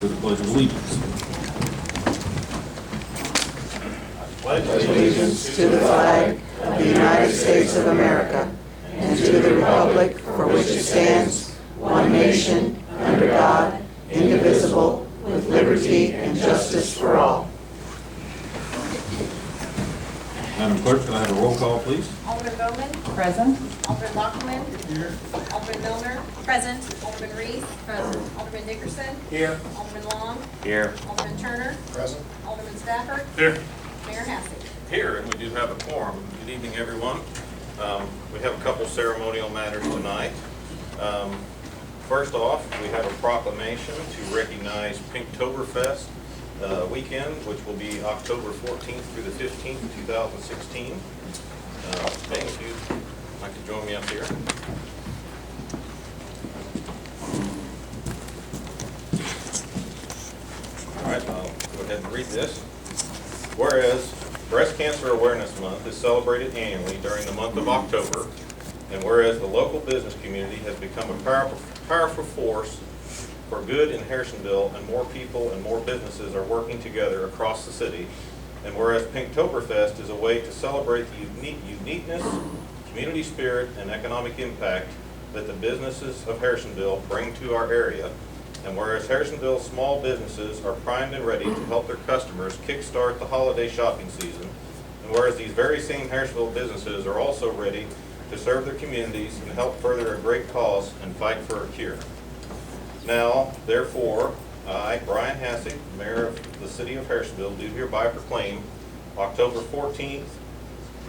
for the Pledge of Allegiance. Pledge allegiance to the flag of the United States of America and to the republic for which it stands, one nation, under God, indivisible, with liberty and justice for all. Madam Clerk, can I have a roll call, please? Alderman Bowman. Present. Alderman Lockman. Here. Alderman Milner. Present. Alderman Reese. Present. Alderman Dickerson. Here. Alderman Long. Here. Alderman Turner. Present. Alderman Stafford. Here. Mayor Hassey. Here, and we do have a quorum. Good evening, everyone. We have a couple ceremonial matters tonight. First off, we have a proclamation to recognize Pinktoberfest weekend, which will be October 14th through the 15th, 2016. Ben, if you'd like to join me up here. All right, I'll go ahead and read this. Whereas Breast Cancer Awareness Month is celebrated annually during the month of October, and whereas the local business community has become a powerful force for good in Harrisonville, and more people and more businesses are working together across the city, and whereas Pinktoberfest is a way to celebrate the uniqueness, community spirit, and economic impact that the businesses of Harrisonville bring to our area, and whereas Harrisonville small businesses are primed and ready to help their customers kickstart the holiday shopping season, and whereas these very same Harrisonville businesses are also ready to serve their communities and help further a great cause and fight for a cure. Now, therefore, I, Brian Hassey, Mayor of the City of Harrisonville, do hereby proclaim October 14th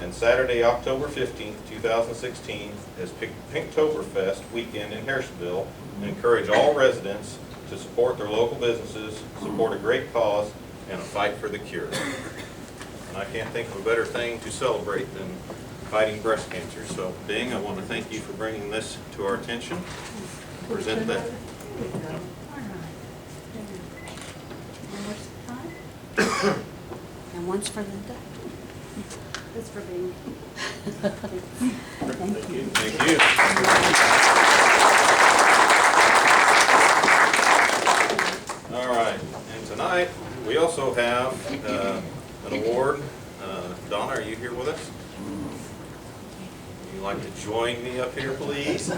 and Saturday, October 15th, 2016 as Pinktoberfest weekend in Harrisonville, and encourage all residents to support their local businesses, support a great cause, and a fight for the cure. And I can't think of a better thing to celebrate than fighting breast cancer. So, Bing, I want to thank you for bringing this to our attention. Present that. And one's for Linda. This for being. Thank you. Thank you. All right, and tonight we also have an award. Donna, are you here with us? Would you like to join me up here, please? I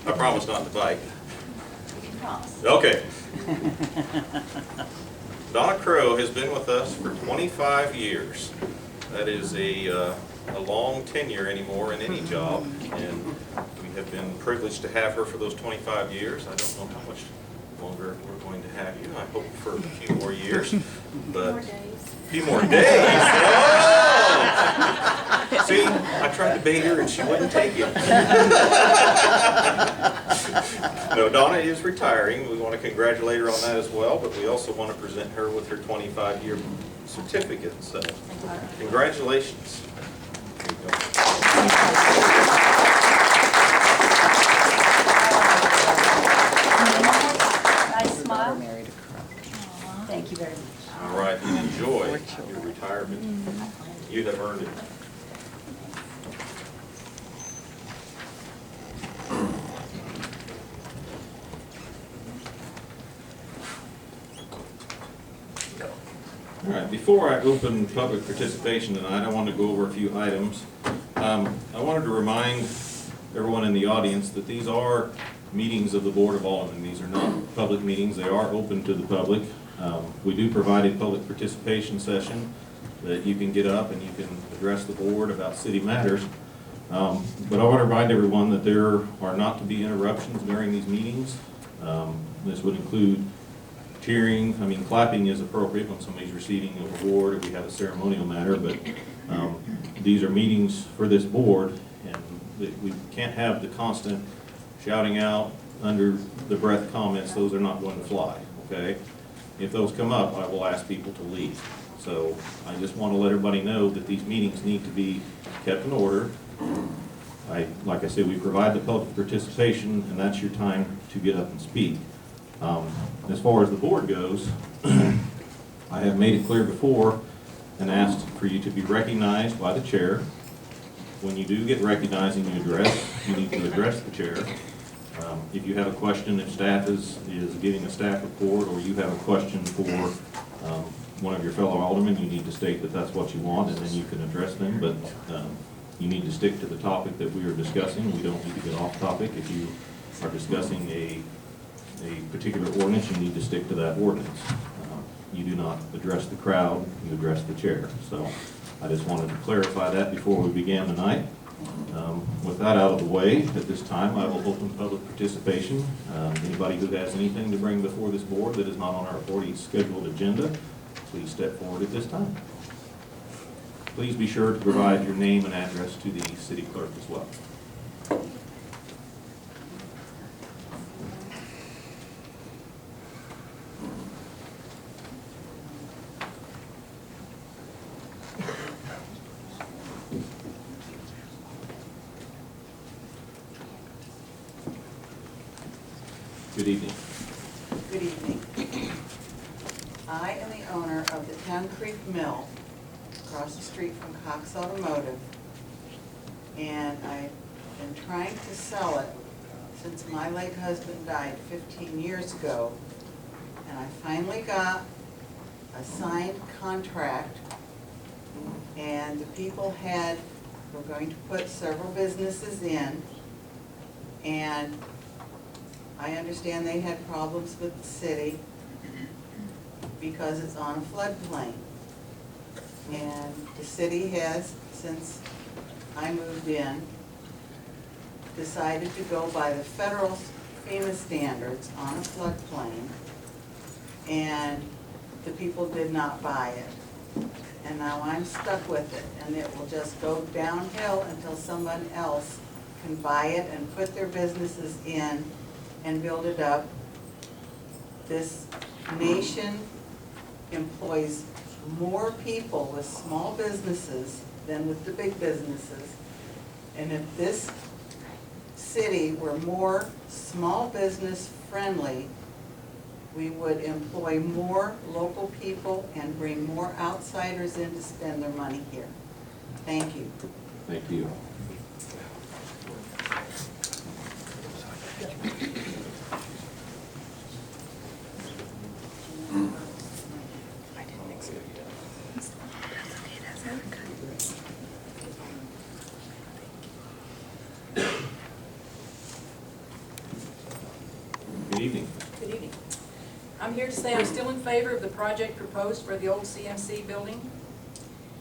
promise not to bite. Okay. Donna Crow has been with us for 25 years. That is a long tenure anymore in any job, and we have been privileged to have her for those 25 years. I don't know how much longer we're going to have you. I hope for a few more years, but a few more days. Oh! See, I tried to bait her and she wouldn't take it. No, Donna is retiring. We want to congratulate her on that as well, but we also want to present her with her 25-year certificate. So, congratulations. There you go. Nice smile. Thank you very much. All right, and enjoy your retirement. You have earned it. All right, before I open public participation tonight, I want to go over a few items. I wanted to remind everyone in the audience that these are meetings of the Board of Aldermen. These are not public meetings. They are open to the public. We do provide a public participation session that you can get up and you can address the board about city matters. But I want to remind everyone that there are not to be interruptions during these meetings. This would include cheering. I mean, clapping is appropriate when somebody's receiving an award or we have a ceremonial matter, but these are meetings for this board, and we can't have the constant shouting out under the breath comments. Those are not going to fly, okay? If those come up, I will ask people to leave. So I just want to let everybody know that these meetings need to be kept in order. Like I said, we provide the public participation, and that's your time to get up and speak. As far as the board goes, I have made it clear before and asked for you to be recognized by the chair. When you do get recognized and you need to address the chair. If you have a question, if staff is giving a staff report, or you have a question for one of your fellow aldermen, you need to state that that's what you want, and then you can address them, but you need to stick to the topic that we are discussing. We don't need to get off topic. If you are discussing a particular ordinance, you need to stick to that ordinance. You do not address the crowd, you address the chair. So I just wanted to clarify that before we began tonight. With that out of the way, at this time, I will open public participation. Anybody who has anything to bring before this board that is not on our already scheduled agenda, please step forward at this time. Please be sure to provide your name and address to the city clerk as well. Good evening. Good evening. I am the owner of the Town Creek Mill across the street from Cox Automotive, and I've been trying to sell it since my late husband died 15 years ago, and I finally got a signed contract, and the people were going to put several businesses in, and I understand they had problems with the city because it's on a floodplain. And the city has, since I moved in, decided to go by the federal FEMA standards on a floodplain, and the people did not buy it. And now I'm stuck with it, and it will just go downhill until someone else can buy it and put their businesses in and build it up. This nation employs more people with small businesses than with the big businesses. And if this city were more small business friendly, we would employ more local people and bring more outsiders in to spend their money here. Thank you. Thank you. Good evening. Good evening. I'm here to say I'm still in favor of the project proposed for the old CMC building.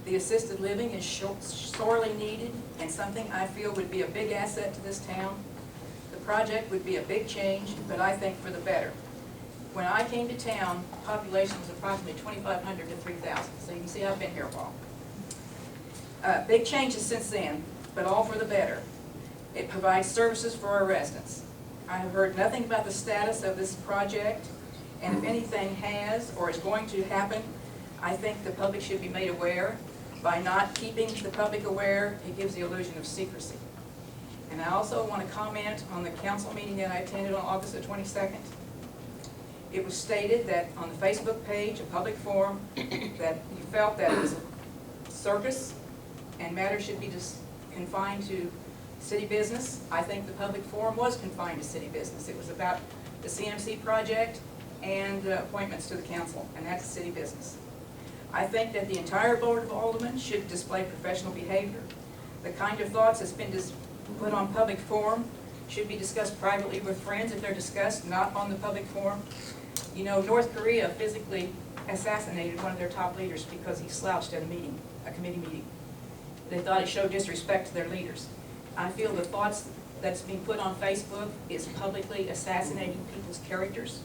The assisted living is sorely needed and something I feel would be a big asset to this town. The project would be a big change, but I think for the better. When I came to town, the population was approximately 2,500 to 3,000, so you can see I've been here a while. Big changes since then, but all for the better. It provides services for our residents. I have heard nothing about the status of this project, and if anything has or is going to happen, I think the public should be made aware. By not keeping the public aware, it gives the illusion of secrecy. And I also want to comment on the council meeting that I attended on August the 22nd. It was stated that on the Facebook page, a public forum, that you felt that it was a circus and matters should be just confined to city business. I think the public forum was confined to city business. It was about the CMC project and appointments to the council, and that's city business. I think that the entire Board of Aldermen should display professional behavior. The kind of thoughts that's been put on public forum should be discussed privately with friends if they're discussed, not on the public forum. You know, North Korea physically assassinated one of their top leaders because he slouched at a committee meeting. They thought it showed disrespect to their leaders. I feel the thoughts that's being put on Facebook is publicly assassinating people's characters.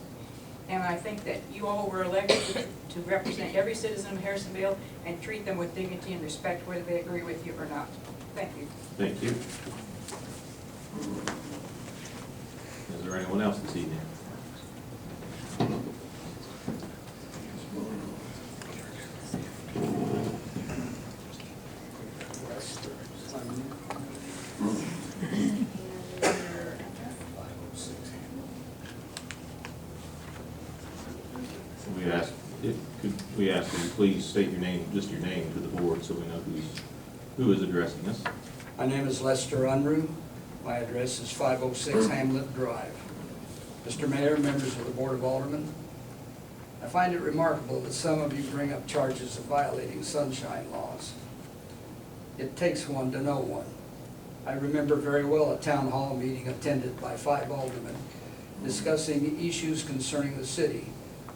And I think that you all were elected to represent every citizen of Harrisonville and treat them with dignity and respect whether they agree with you or not. Thank you. Thank you. Is there anyone else this evening? We ask that you please state your name, just your name to the board so we know who is addressing us. My name is Lester Unruh. My address is 506 Hamlet Drive. Mr. Mayor, members of the Board of Aldermen, I find it remarkable that some of you bring up charges of violating sunshine laws. It takes one to know one. I remember very well a town hall meeting attended by 5 aldermen discussing issues concerning the city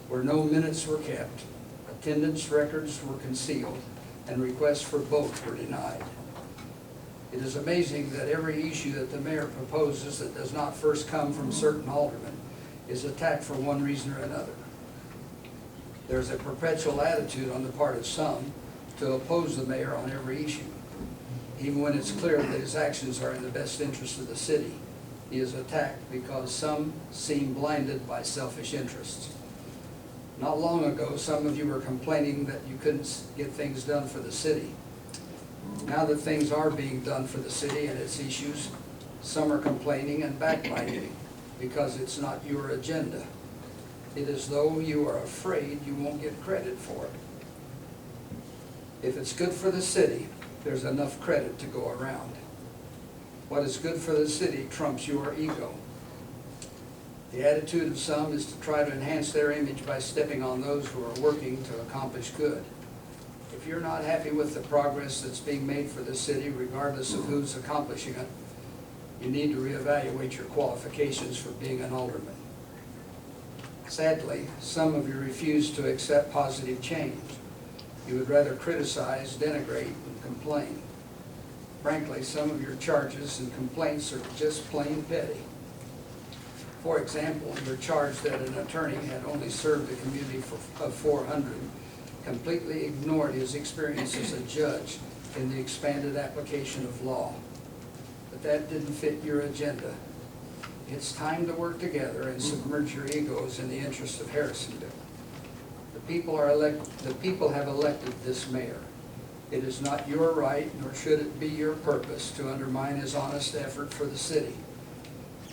where no minutes were kept, attendance records were concealed, and requests for votes were denied. It is amazing that every issue that the mayor proposes that does not first come from certain aldermen is attacked for one reason or another. There's a perpetual attitude on the part of some to oppose the mayor on every issue. Even when it's clear that his actions are in the best interest of the city, he is attacked because some seem blinded by selfish interests. Not long ago, some of you were complaining that you couldn't get things done for the city. Now that things are being done for the city and its issues, some are complaining and backbiting because it's not your agenda. It is as though you are afraid you won't get credit for it. If it's good for the city, there's enough credit to go around. What is good for the city trumps your ego. The attitude of some is to try to enhance their image by stepping on those who are working to accomplish good. If you're not happy with the progress that's being made for the city, regardless of who's accomplishing it, you need to reevaluate your qualifications for being an alderman. Sadly, some of you refuse to accept positive change. You would rather criticize, denigrate, and complain. Frankly, some of your charges and complaints are just plain petty. For example, your charge that an attorney had only served the community of 400 completely ignored his experience as a judge in the expanded application of law. But that didn't fit your agenda. It's time to work together and submerge your egos in the interest of Harrisonville. The people have elected this mayor. It is not your right, nor should it be your purpose, to undermine his honest effort for the city.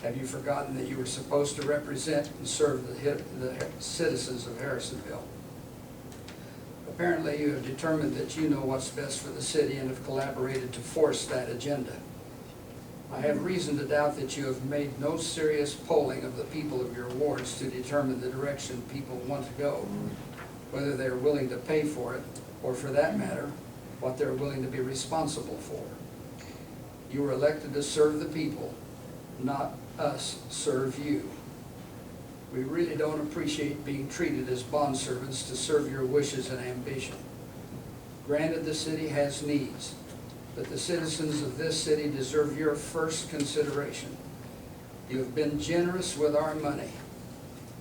Have you forgotten that you were supposed to represent and serve the citizens of Harrisonville? Apparently, you have determined that you know what's best for the city and have collaborated to force that agenda. I have reason to doubt that you have made no serious polling of the people of your wards to determine the direction people want to go, whether they're willing to pay for it, or for that matter, what they're willing to be responsible for. You were elected to serve the people, not us serve you. We really don't appreciate being treated as bondservants to serve your wishes and ambition. Granted, the city has needs, but the citizens of this city deserve your first consideration. You have been generous with our money.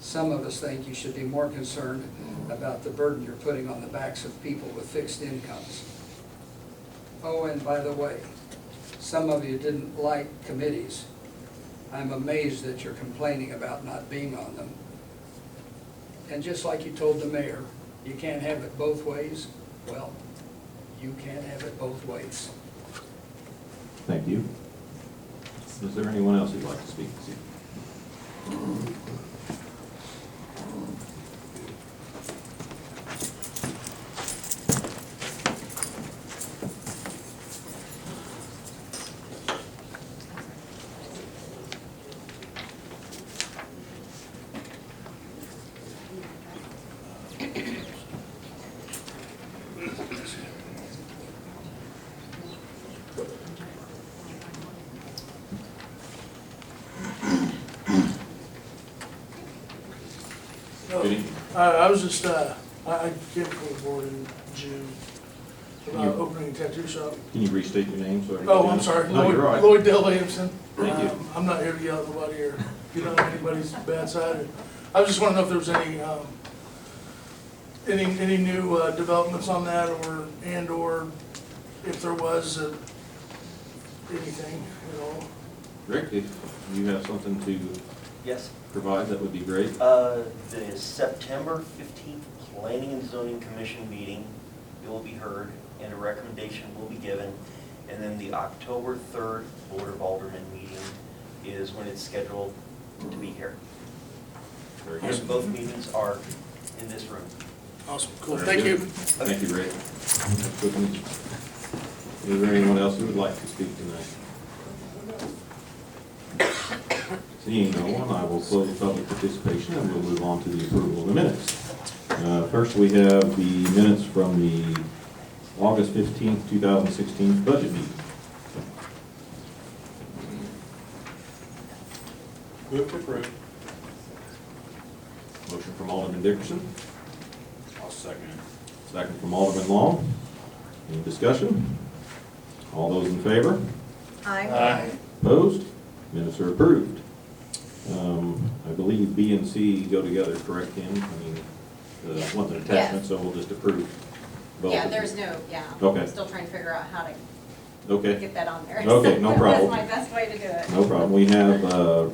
Some of us think you should be more concerned about the burden you're putting on the backs of people with fixed incomes. Oh, and by the way, some of you didn't like committees. I'm amazed that you're complaining about not being on them. And just like you told the mayor, you can't have it both ways. Well, you can't have it both ways. Thank you. Is there anyone else who'd like to speak this evening? I was just, I came from the board in June about opening a tattoo shop. Can you restate your name? So Oh, I'm sorry, No, you're right. Lloyd Dale Williamson. Thank you. I'm not here to yell at nobody or get on anybody's bad side. I was just wanting to know if there was any new developments on that, or if there was anything, you know. Rick, if you have something to Yes. provide, that would be great. The September 15th Planning and Zoning Commission meeting, it will be heard, and a recommendation will be given. And then the October 3rd Board of Aldermen meeting is when it's scheduled to be here. Very And good. both meetings are in this room. Awesome, cool, Very thank good. you. Thank you, Rick. That's good to meet you. Is there anyone else who would like to speak tonight? Seeing no one, I will close public participation and we'll move on to the approval of the minutes. First, we have the minutes from the August 15th, 2016 budget meeting. Move to approve. Motion from Alderman Dickerson, I'll second it. second from Alderman Long. Any discussion? All those in favor? Aye. Opposed? Minutes are approved. I believe B and C go together, correct, Kim? I mean, one's an attachment, so we'll just approve both. Yeah, of them. there's no, yeah. Okay. I'm still trying to figure out how to Okay, get that on there. Okay, no problem. That's my best way to do it. no problem. We have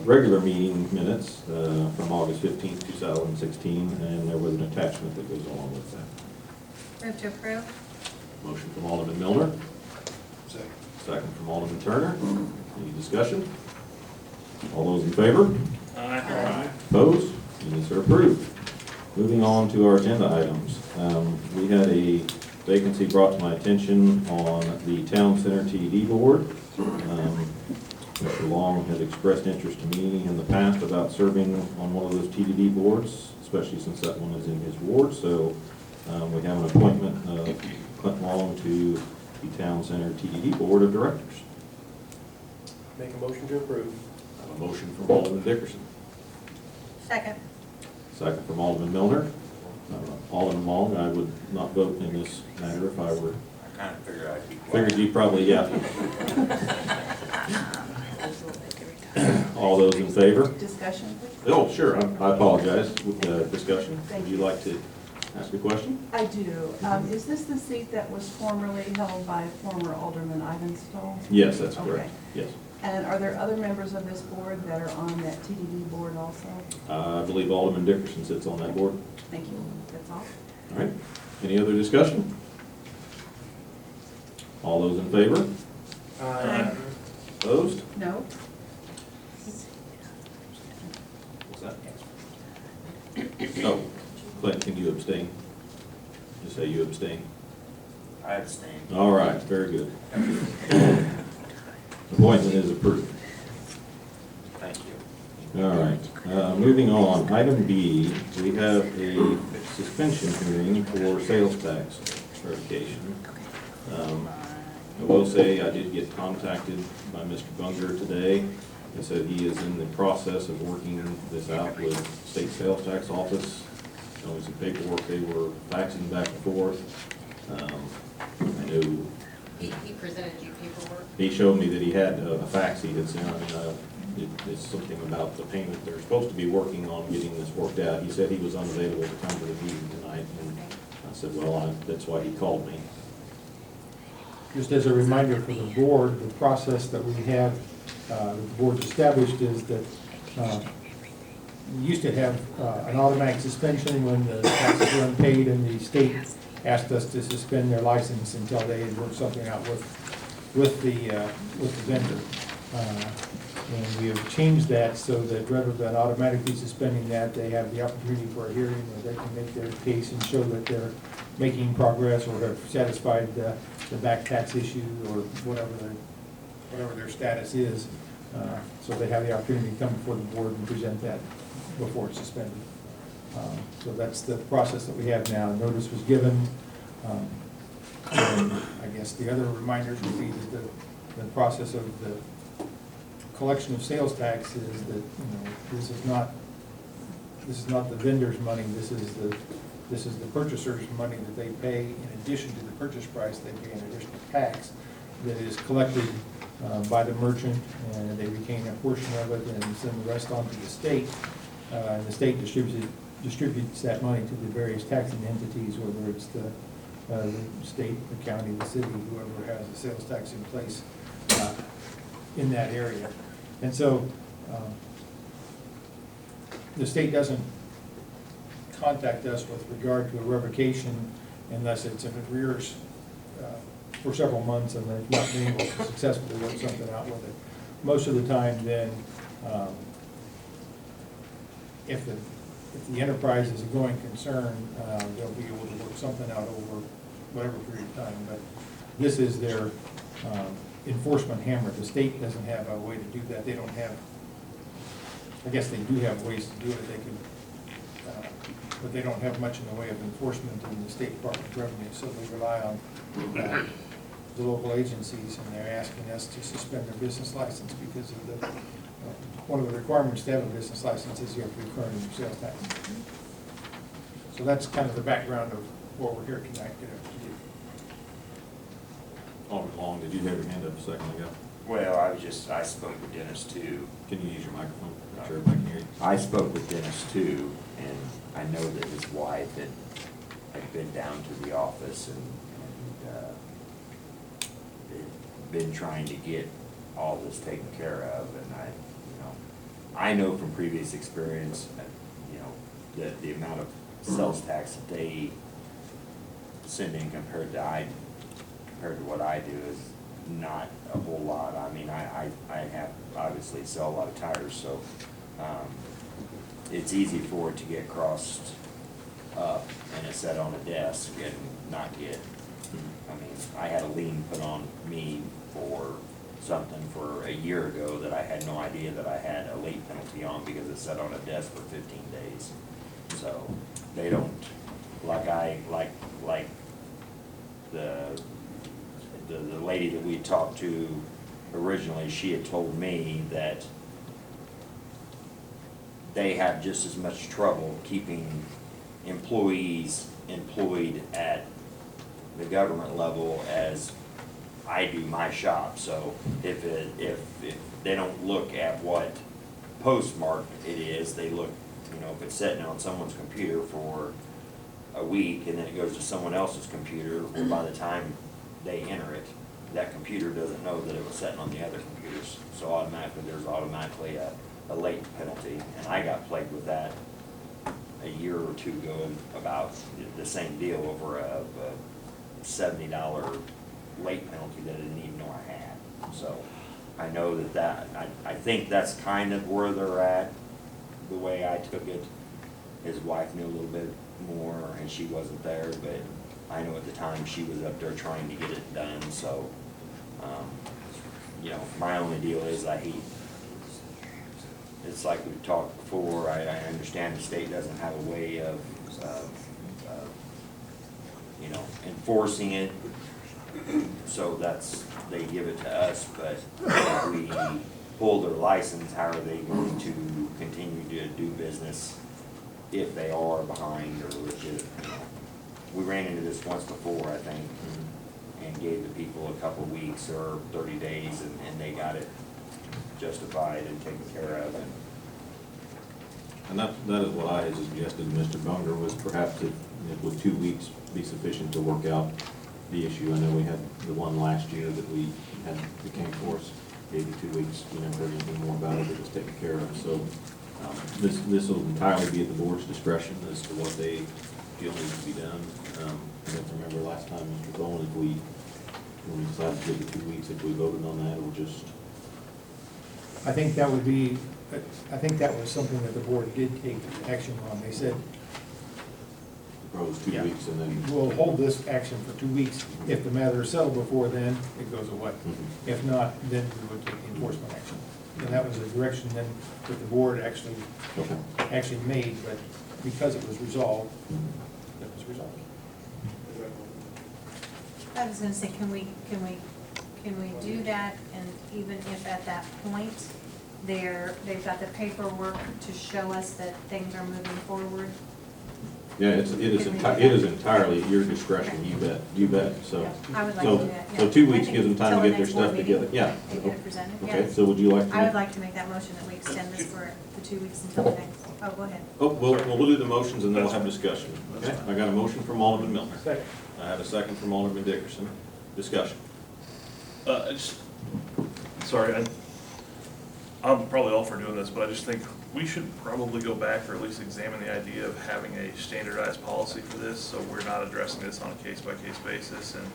regular meeting minutes from August 15th, 2016, and there was an attachment that goes along with that. Move to approve? Motion from Alderman Milner, Second. second from Alderman Turner. Any discussion? All those in favor? Aye. Opposed? Minutes are approved. Moving on to our agenda items. We had a vacancy brought to my attention on the Town Center TED Board. Mr. Long had expressed interest to me in the past about serving on one of those TDD boards, especially since that one is in his ward. So we have an appointment of Clint Long to the Town Center TDD Board of Directors. Make a motion to approve. I have a motion from Alderman Dickerson, Second. second from Alderman Milner. Alderman Long, I would not vote in this matter if I were, I kind of figured I'd be quiet. figured you probably, yeah. All those in favor? Discussion? Oh, sure, I apologize, with the discussion. Would you like to ask a question? I do. Is this the seat that was formerly held by former Alderman Ivanstone? Yes, that's correct, Okay. yes. And are there other members of this board that are on that TDD board also? I believe Alderman Dickerson sits on that board. Thank you. That's all. All right, any other discussion? All those in favor? Aye. Opposed? No? What's that? Oh, Clint, can you abstain? Just say you abstain. I abstain. All right, very good. Appointment is approved. Thank you. All right, moving on, item B, we have a suspension hearing for sales tax verification. I will say I did get contacted by Mr. Bunger today. He said he is in the process of working this out with state sales tax office. There was some paperwork they were faxing back and forth. I know He presented you paperwork. he showed me that he had a fax he had sent. It's something about the payment. They're supposed to be working on getting this worked out. He said he was unavailable to come to the meeting tonight, and I said, well, that's why he called me. Just as a reminder for the board, the process that we have, the board's established is that we used to have an automatic suspension when the taxes were unpaid and the state asked us to suspend their license until they had worked something out with the vendor. And we have changed that so that rather than automatically suspending that, they have the opportunity for a hearing where they can make their case and show that they're making progress or have satisfied the back tax issue or whatever their status is. So they have the opportunity to come before the board and present that before it's suspended. So that's the process that we have now. Notice was given. And I guess the other reminders would be that the process of the collection of sales tax is that, this is not the vendor's money, this is the purchaser's money that they pay in addition to the purchase price. They pay an additional tax that is collected by the merchant, and they retain a portion of it and send the rest on to the state. And the state distributes that money to the various taxing entities, whether it's the state, the county, the city, whoever has a sales tax in place in that area. And so the state doesn't contact us with regard to a revocation unless it's in arrears for several months and they've not been able to successfully work something out with it. Most of the time then, if the enterprise is a going concern, they'll be able to work something out over whatever period of time. But this is their enforcement hammer. The state doesn't have a way to do that. They don't have I guess they do have ways to do it, they can, but they don't have much in the way of enforcement in the State Department of Revenue, so they rely on the local agencies, and they're asking us to suspend their business license because of the, one of the requirements to have a business license is you have to be current in your sales tax. So that's kind of the background of what we're here tonight to do. Alderman Long, did you have your hand up a second ago? Well, I spoke with Dennis too. Can you use your microphone? Make sure everybody can hear you. I spoke with Dennis too, and I know that his wife had been down to the office and they'd been trying to get all this taken care of, and I know from previous experience, that the amount of sales tax that they send in compared to what I do is not a whole lot. I mean, I have obviously sell a lot of tires, so it's easy for it to get crossed up and it's set on a desk and not get, I mean, I had a lien put on me for something for a year ago that I had no idea that I had a late penalty on because it's set on a desk for 15 days. So they don't, like the lady that we talked to originally, she had told me that they have just as much trouble keeping employees employed at the government level as I do my shop. So if they don't look at what postmark it is, they look, if it's sitting on someone's computer for a week and then it goes to someone else's computer, well, by the time they enter it, that computer doesn't know that it was sitting on the other computers. So automatically, there's automatically a late penalty. And I got plagued with that a year or two ago about the same deal over a $70 late penalty that I didn't even know I had. So I know I think that's kind of where they're at. The way I took it, his wife knew a little bit more and she wasn't there, but I know at the time she was up there trying to get it done. So, my only deal is it's like we've talked before, I understand the state doesn't have a way of enforcing it. So they give it to us, but if we pull their license, how are they going to continue to do business if they are behind or legit? We ran into this once before, I think, and gave the people a couple of weeks or 30 days, and they got it justified and taken care of. And that is what I had suggested to Mr. Bunger, was perhaps if would 2 weeks be sufficient to work out the issue. I know we had the one last year that we had, that came for us, maybe 2 weeks, we never heard anything more about it, it was taken care of. So this will entirely be at the board's discretion as to what they feel needs to be done. I don't remember last time, Mr. Bowen, when we decided to give it 2 weeks, if we voted on that, or just. I think that was something that the board did take action on. They said, Propose 2 weeks and then. we'll hold this action for 2 weeks. If the matter is settled before then, it goes away. If not, then we would take enforcement action. And that was the direction then that the board actually made, but because it was resolved, it was resolved. I was gonna say, can we do that, and even if at that point, they've got the paperwork to show us that things are moving forward? Yeah, it is entirely at your discretion, you bet, so. I would like to do that, yeah. So 2 weeks I think gives them time till to the get their next board stuff meeting, together, yeah. they get it presented, Okay, yeah. so would you like to? I would like to make that motion that we extend this for 2 weeks until the next, oh, go ahead. Oh, we'll do the motions and then we'll have discussion. Okay, I got a motion from Alderman Milner. Second. I have a second from Alderman Dickerson. Discussion. I'm probably all for doing this, but I just think we should probably go back or at least examine the idea of having a standardized policy for this, so we're not addressing this on a case-by-case basis and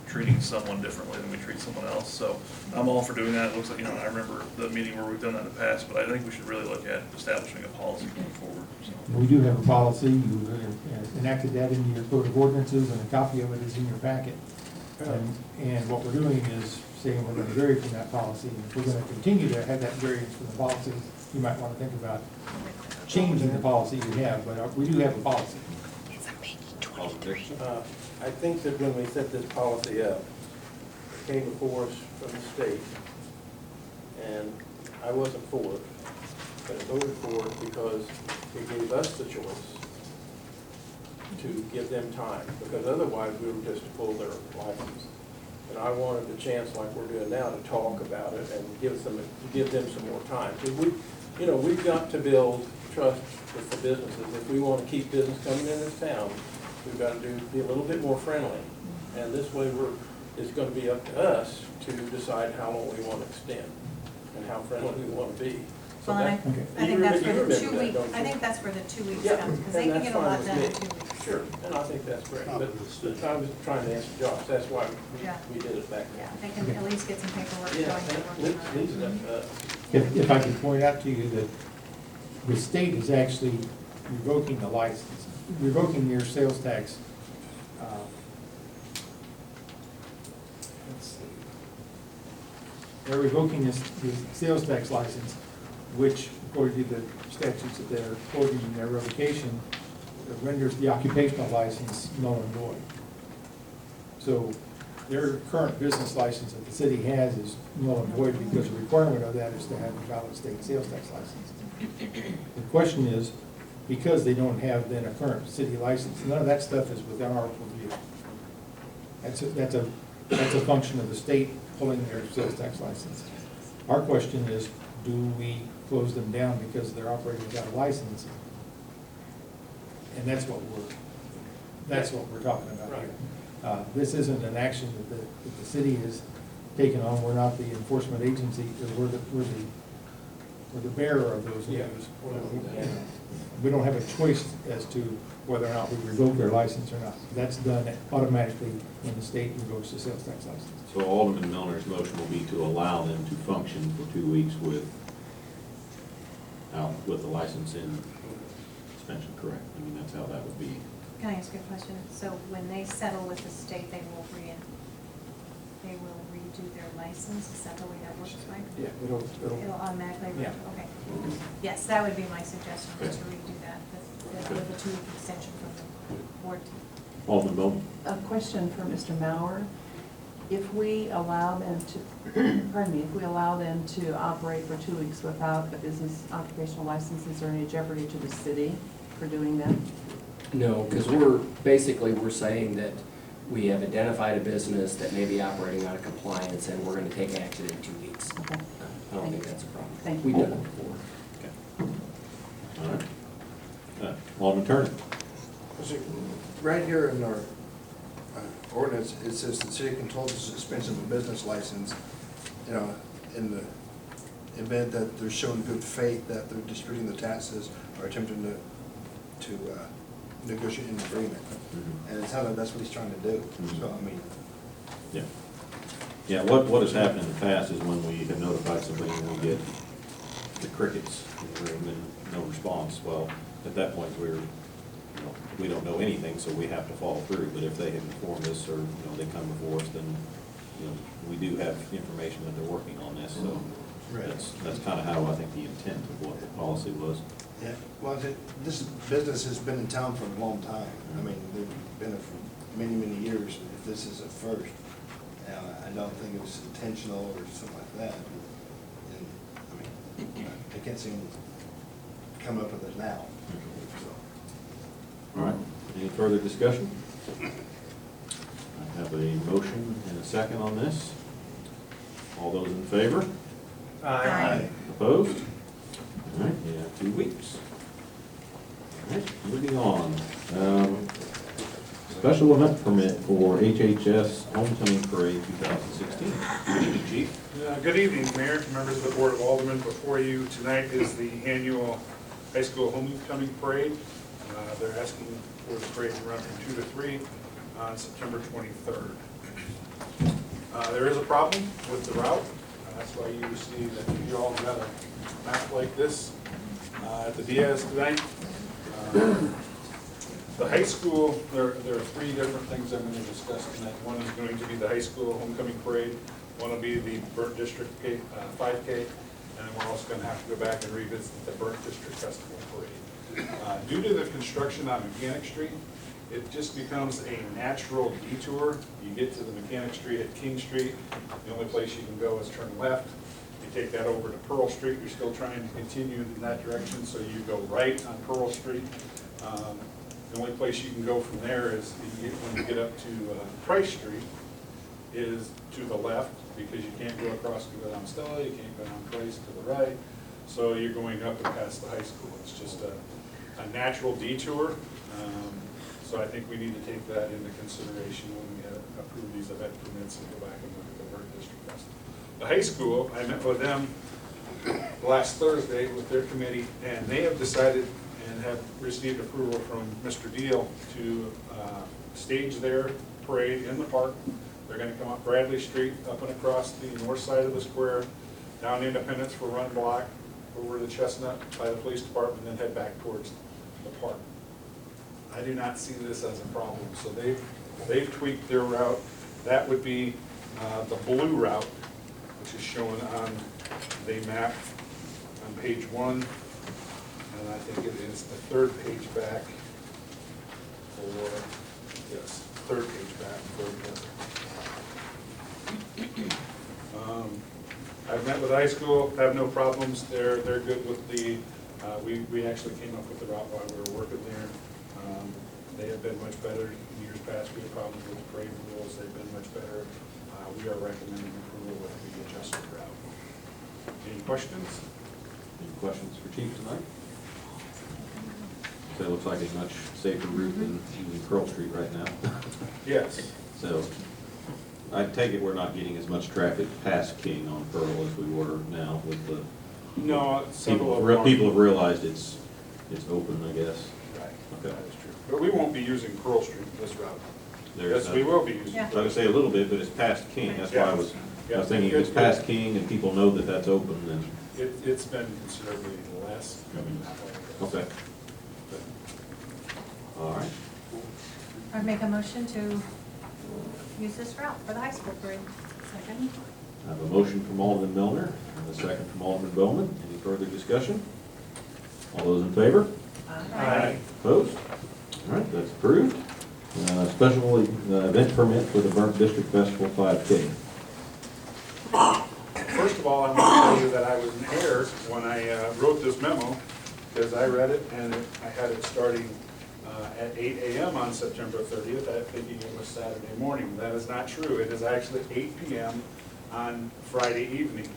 treating someone differently than we treat someone else. So I'm all for doing that. It looks like, I remember the meeting where we've done that in the past, but I think we should really look at establishing a policy going forward. So. We do have a policy. You enacted that into your code of ordinances, and a copy of it is in your packet. And what we're doing is saying we're going to vary from that policy. And if we're going to continue to have that variance from the policy, you might want to think about changing the policy you have, but we do have a policy. Alderman Dickerson? I think that when we set this policy up, it came before us from the state, and I wasn't for it, but I voted for it because it gave us the choice to give them time, because otherwise we were just to pull their license. And I wanted the chance, like we're doing now, to talk about it and give them some more time. Because we've got to build trust with the businesses. If we want to keep business coming in this town, we've got to be a little bit more friendly. And this way it's going to be up to us to decide how long we want to extend and how friendly we want to be. So Well, and I think that's for the 2 weeks, I think that's where the 2 weeks Yeah, comes, because they and can that's get a lot fine done in with 2 me. weeks. Sure, and I think that's great, but the time is trying to answer jobs, that's why Yeah. we did it back Yeah, then. they can at least get some paperwork going. Yeah, and working on it. leaves it up to us. If I could point out to you that the state is actually revoking the license, revoking your sales tax. Let's see. They're revoking this sales tax license, which according to the statutes that they're quoting in their revocation, renders the occupational license null and void. So their current business license that the city has is null and void because the requirement of that is to have a valid state sales tax license. The question is, because they don't have then a current city license, none of that stuff is within our purview. That's a function of the state pulling their sales tax license. Our question is, do we close them down because they're operating without a license? And that's what we're talking about here. This isn't an action that the city has taken on. We're not the enforcement agency. We're the bearer of those news. We don't have a choice as to whether or not we revoke their license or not. That's done automatically when the state revokes the sales tax license. So Alderman Milner's motion will be to allow them to function for 2 weeks with the license in suspension, correct? I mean, that's how that would be. Can I ask you a question? So when they settle with the state, they will redo their license? Is that the way that works, Mike? Yeah, It'll automatically, Yeah. okay. Yes, that would be my suggestion, was to redo that, with a 2-week extension from the board. Alderman Bowman? A question for Mr. Mauer. If we allow them to, pardon me, if we allow them to operate for 2 weeks without a business occupational license, is there any jeopardy to the city for doing that? No, because we're saying that we have identified a business that may be operating out of compliance, and we're gonna take action in 2 weeks. Okay. I don't think that's a problem. Thank you. We've done it before. All right. Alderman Turner? Right here in our ordinance, it says the city controls the suspension of a business license, in the event that they're showing good faith that they're disputing the taxes or attempting to negotiate an agreement. And it sounds like that's what he's trying to do. So, I mean. Yeah. Yeah, what has happened in the past is when we have notified somebody and we get the crickets in the room and no response, well, at that point, we don't know anything, so we have to follow through. But if they have informed us or, they come before us, then, we do have information that they're working on this, so that's kind of how I think the intent of what the policy was. Yeah, well, this business has been in town for a long time. I mean, they've been there for many, many years. If this is a first, I don't think it was intentional or something like that. And, I mean, I can't see them coming up with it now. All right, any further discussion? I have a motion and a second on this. All those in favor? Aye. Opposed? All right, you have 2 weeks. All right, moving on. Special event permit for HHS Homecoming Parade 2016. Good evening, Chief. Good evening, Mayor, members of the Board of Aldermen. Before you tonight is the annual high school homecoming parade. They're asking for the parade to run from 2 to 3 on September 23rd. There is a problem with the route. That's why you see that you all got a map like this at the Diaz tonight. The high school, there are 3 different things I'm going to discuss tonight. One is going to be the high school homecoming parade. One will be the Burnt District 5K, and then we're also gonna have to go back and revisit the Burnt District Festival Parade. Due to the construction on Mechanic Street, it just becomes a natural detour. You get to the Mechanic Street at King Street, the only place you can go is turn left. You take that over to Pearl Street, you're still trying to continue in that direction, so you go right on Pearl Street. The only place you can go from there is when you get up to Price Street, is to the left, because you can't go across to go down Stella, you can't go down Price to the right. So you're going up and past the high school. It's just a natural detour. So I think we need to take that into consideration when we approve these event permits and go back and look at the Burnt District Festival. The high school, I met with them last Thursday with their committee, and they have decided and have received approval from Mr. Deal to stage their parade in the park. They're gonna come up Bradley Street, up and across the north side of the square, down Independence for Run Block, over to Chestnut by the police department, and then head back towards the park. I do not see this as a problem, so they've tweaked their route. That would be the blue route, which is shown on the map on page 1, and I think it is the third page back, or, yes, third page back for I've met with high school, have no problems, they're good with the, we actually came up with the route while we were working there. They have been much better in years past. We had problems with the parade rules, they've been much better. We are recommending approval with the adjusted route. Any questions? Any questions for Chief tonight? So it looks like a much safer route than using Pearl Street right now. Yes. So I take it we're not getting as much traffic past King on Pearl as we were now with the. No, people have realized it's open, I guess. Right. Okay. That is true. But we won't be using Pearl Street this route. There's Yes, we will be using. Yeah. I was gonna say a little bit, but it's past King, that's why I was thinking if it's past King and people know that that's open, then. It's been considerably less coming that way. Okay. All right. I'd make a motion to use this route for the high school parade. Second. I have a motion from Alderman Milner and a second from Alderman Bowman. Any further discussion? All those in favor? Aye. Opposed? All right, that's approved. Special event permit for the Burnt District Festival 5K. First of all, I want to tell you that I was in error when I wrote this memo, because I read it and I had it starting at 8 a.m. on September 30th, thinking it was Saturday morning. That is not true. It is actually 8 p.m. on Friday evening.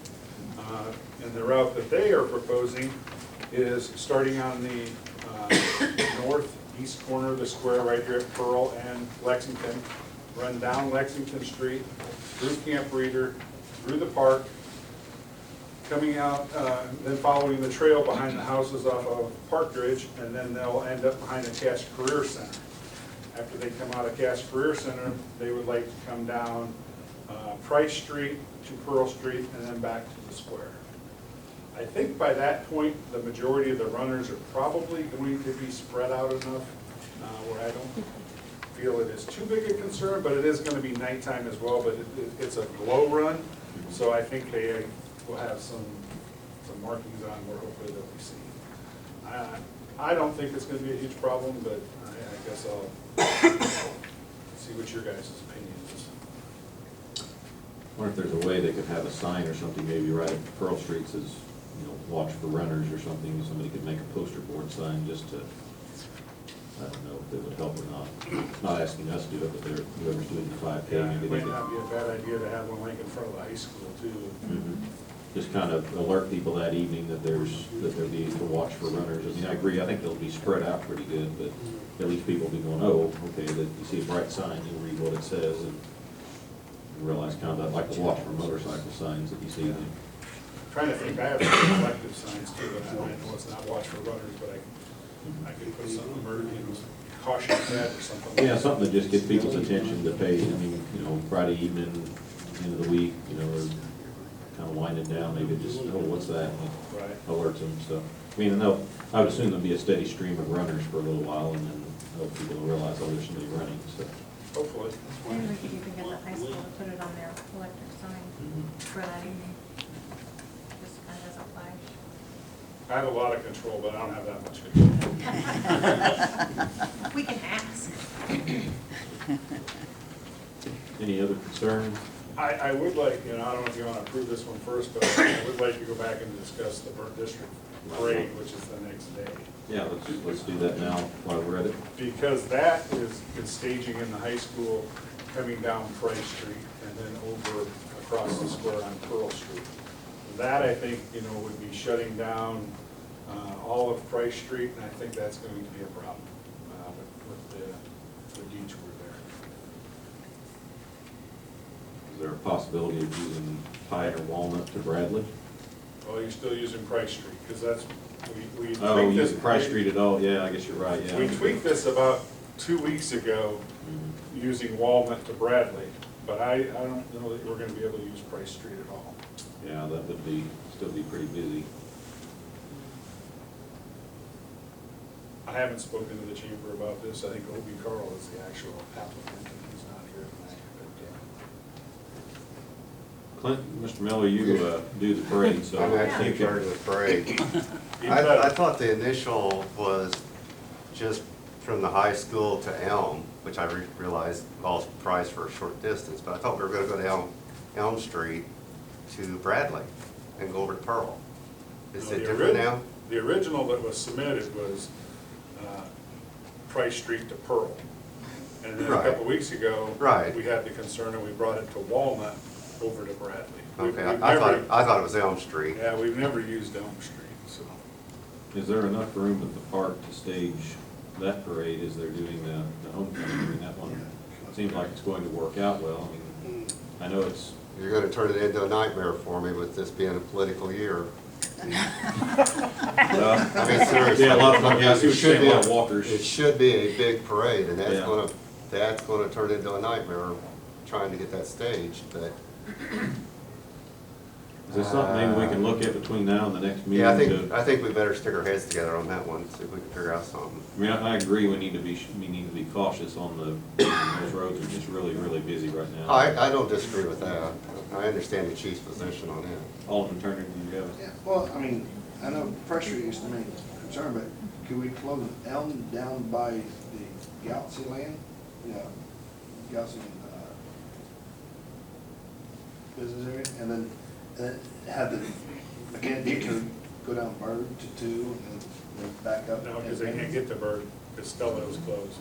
And the route that they are proposing is starting on the northeast corner of the square right here at Pearl and Lexington, run down Lexington Street, through Camp Reeder, through the park, coming out, then following the trail behind the houses off of Parkridge, and then they'll end up behind the Cash Career Center. After they come out of Cash Career Center, they would like to come down Price Street to Pearl Street and then back to the square. I think by that point, the majority of the runners are probably going to be spread out enough where I don't feel it is too big a concern, but it is going to be nighttime as well, but it's a glow run, so I think they will have some markings on where hopefully they'll be seen. I don't think it's going to be a huge problem, but I guess I'll see what your guys' opinion is. I wonder if there's a way they could have a sign or something, maybe right at Pearl Street says, you know, watch for runners or something. Somebody could make a poster board sign just to, I don't know if it would help or not. Not asking us to do it, but whoever's doing the 5K, Yeah, maybe it they might could. not be a bad idea to have one like in front of the high school too. Just kind of alert people that evening that there'll be to watch for runners. I mean, I agree, I think they'll be spread out pretty good, but at least people will be going, oh, okay, that you see a bright sign, you'll read what it says and realize kind of like the watch for motorcycle signs that you see. Trying to think, I have some reflective signs too, but I know it's not watch for runners, but I could put some caution red or something. Yeah, something that just gets people's attention to pay, I mean, you know, Friday evening, end of the week, you know, or kind of winding down, maybe just, oh, what's that? And it Right. alerts them, so. I mean, and I would assume there'll be a steady stream of runners for a little while, and then people will realize, oh, there's somebody running, so. Hopefully. Maybe we could even get the high school to put it on their electric sign for that evening. Just kind of as a I have a lot of control, but I don't have that much control. We can ask. Any other concerns? I would like, I don't know if you want to approve this one first, but I would like to go back and discuss the Burnt District Parade, which is the next day. Yeah, let's do that now while we're at it. Because that is staging in the high school, coming down Price Street, and then over across the square on Pearl Street. That, I think, would be shutting down all of Price Street, and I think that's going to be a problem with the detour there. Is there a possibility of using Pine or Walnut to Bradley? Well, you're still using Price Street, because that's, we Oh, tweaked this. using Price Street at all, yeah, I guess you're right, yeah. We tweaked this about 2 weeks ago, using Walnut to Bradley, but I don't know that we're gonna be able to use Price Street at all. Yeah, that would still be pretty busy. I haven't spoken to the chamber about this. I think O.B. Carl is the actual applicant, and he's not here tonight. Clint, Mr. Miller, you do the parade, so. I'm actually in charge of the parade. You I bet. thought the initial was just from the high school to Elm, which I realized calls price for a short distance, but I thought we were gonna go down Elm Street to Bradley and go over to Pearl. Is No, it the different ori- now? The original that was submitted was Price Street to Pearl. And then a Right. couple of weeks ago, Right. we had the concern and we brought it to Walnut over to Bradley. Okay, We've I never- thought it was Elm Street. Yeah, we've never used Elm Street, so. Is there enough room at the park to stage that parade as they're doing the homecoming? I mean, that one seems like it's going to work out well. I mean, I know it's, You're gonna turn it into a nightmare for me with this being a political year. I mean, seriously. yeah, a lot of, yeah, I see what It you're should saying, be a lot of walkers. It should be a big parade, and Yeah. that's gonna turn into a nightmare trying to get that staged, but. Is there something maybe we can look at between now and the next meeting? Yeah, to- I think we better stick our heads together on that one, see if we can figure out something. I mean, I agree, we need to be cautious on those roads are just really, really busy right now. I don't disagree with that. I understand the chief's position on it. Alderman Turner, do you have? Yeah, well, I mean, I know pressure used to make concern, but could we close Elm down by the Galaxy land? Galaxy, business area, and then have the mechanic detour go down Bird to 2 and then back up? No, because they can't get to Bird, because Stella was closed.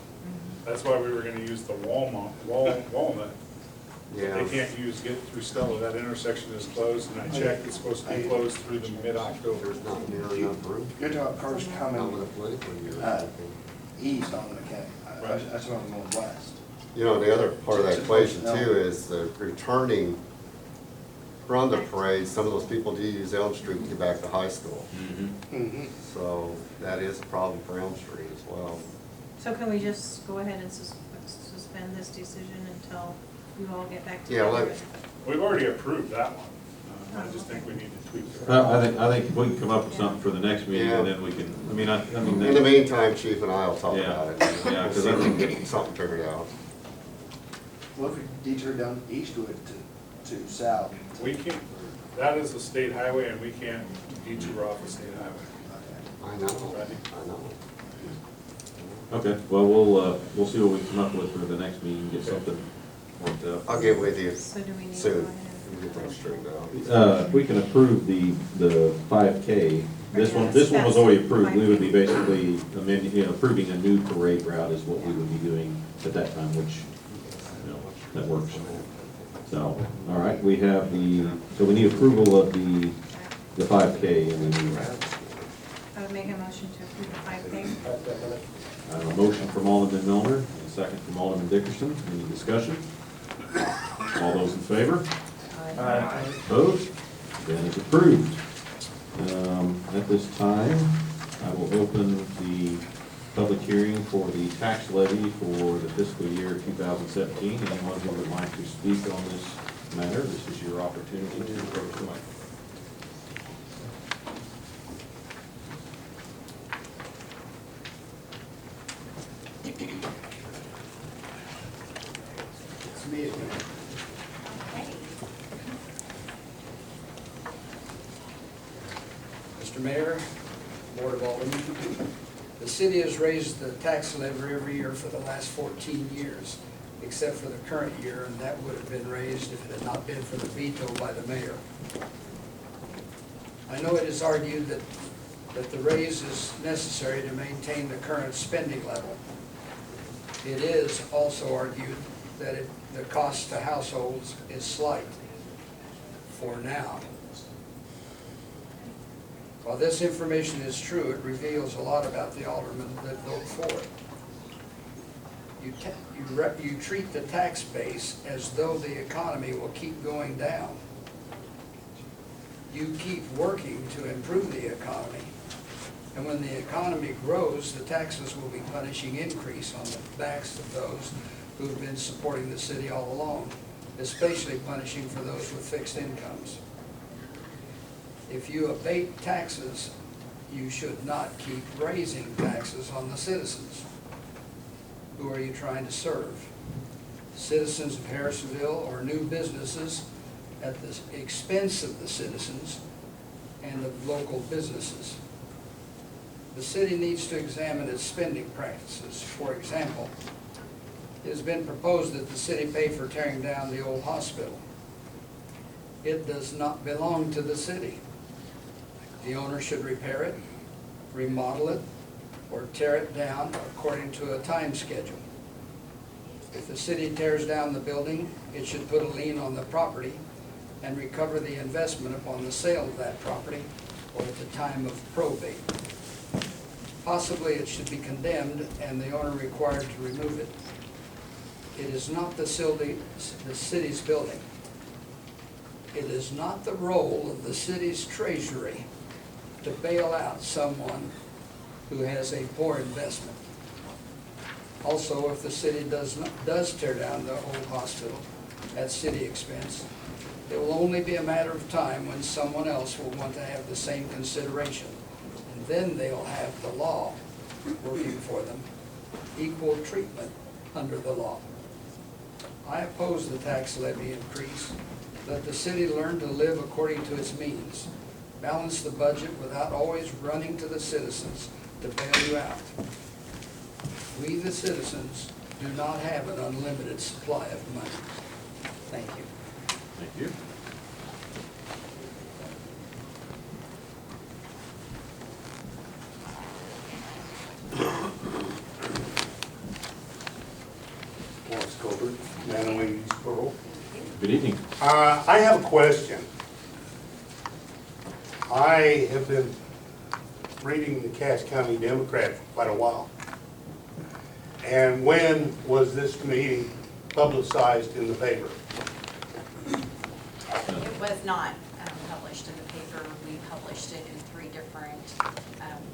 That's why we were gonna use the Walnut. Yeah. They can't get through Stella, that intersection is closed, and I checked, it's supposed to be closed through the mid-October. There's not nearly enough room. You're talking cars Not with a coming political year. east on the mechanic, Right. that's what I'm going west. The other part of that equation too is the returning from the parade, some of those people do use Elm Street to get back to high school. So that is a problem for Elm Street as well. So can we just go ahead and suspend this decision until you all get back Yeah, together? We've already approved that one. I just think we need to tweak it. I think if we can come up with something for the next meeting, and then we can, I mean. In the meantime, Chief and I will talk Yeah. about it. Yeah, 'cause See I if we think- can get something figured out. What if we detour down Eastwood to south? We can't, that is a state highway, and we can't detour off a state highway. I know, Right. I know. Okay, well, we'll see what we come up with for the next meeting, get something worked out. I'll get with you So do we need to go soon. ahead We'll get that straightened out. If we can approve the 5K, this one was already approved, we would be basically amending, approving a new parade route is what we would be doing at that time, which, that works. So, all right, we have so we need approval of the 5K and the new route. I would make a motion to approve the 5K. I have a motion from Alderman Milner, and a second from Alderman Dickerson. Any discussion? All those in favor? Opposed? Then it's approved. At this time, I will open the public hearing for the tax levy for the fiscal year 2017. Anyone who would like to speak on this matter, this is your opportunity to approach the mic. It's me again. Mr. Mayor, Board of Aldermen. The city has raised the tax levy every year for the last 14 years, except for the current year, and that would have been raised if it had not been for the veto by the mayor. I know it is argued that the raise is necessary to maintain the current spending level. It is also argued that the cost to households is slight for now. While this information is true, it reveals a lot about the aldermen that vote for it. You treat the tax base as though the economy will keep going down. You keep working to improve the economy, and when the economy grows, the taxes will be punishing increase on the backs of those who've been supporting the city all along, especially punishing for those with fixed incomes. If you abate taxes, you should not keep raising taxes on the citizens. Who are you trying to serve? Citizens of Harrisonville or new businesses at the expense of the citizens and of local businesses? The city needs to examine its spending practices. For example, it has been proposed that the city pay for tearing down the old hospital. It does not belong to the city. The owner should repair it, remodel it, or tear it down according to a time schedule. If the city tears down the building, it should put a lien on the property and recover the investment upon the sale of that property or at the time of probate. Possibly it should be condemned and the owner required to remove it. It is not the city's building. It is not the role of the city's treasury to bail out someone who has a poor investment. Also, if the city does tear down the old hospital at city expense, it will only be a matter of time when someone else will want to have the same consideration. And then they'll have the law working for them, equal treatment under the law. I oppose the tax levy increase. Let the city learn to live according to its means. Balance the budget without always running to the citizens to bail you out. We, the citizens, do not have an unlimited supply of money. Thank you. Thank you. Lawrence Colbert, Manaway, East Pearl. Good evening. I have a question. I have been reading the Cass County Democrat for quite a while. And when was this meeting publicized in the paper? It was not published in the paper. We published it in 3 different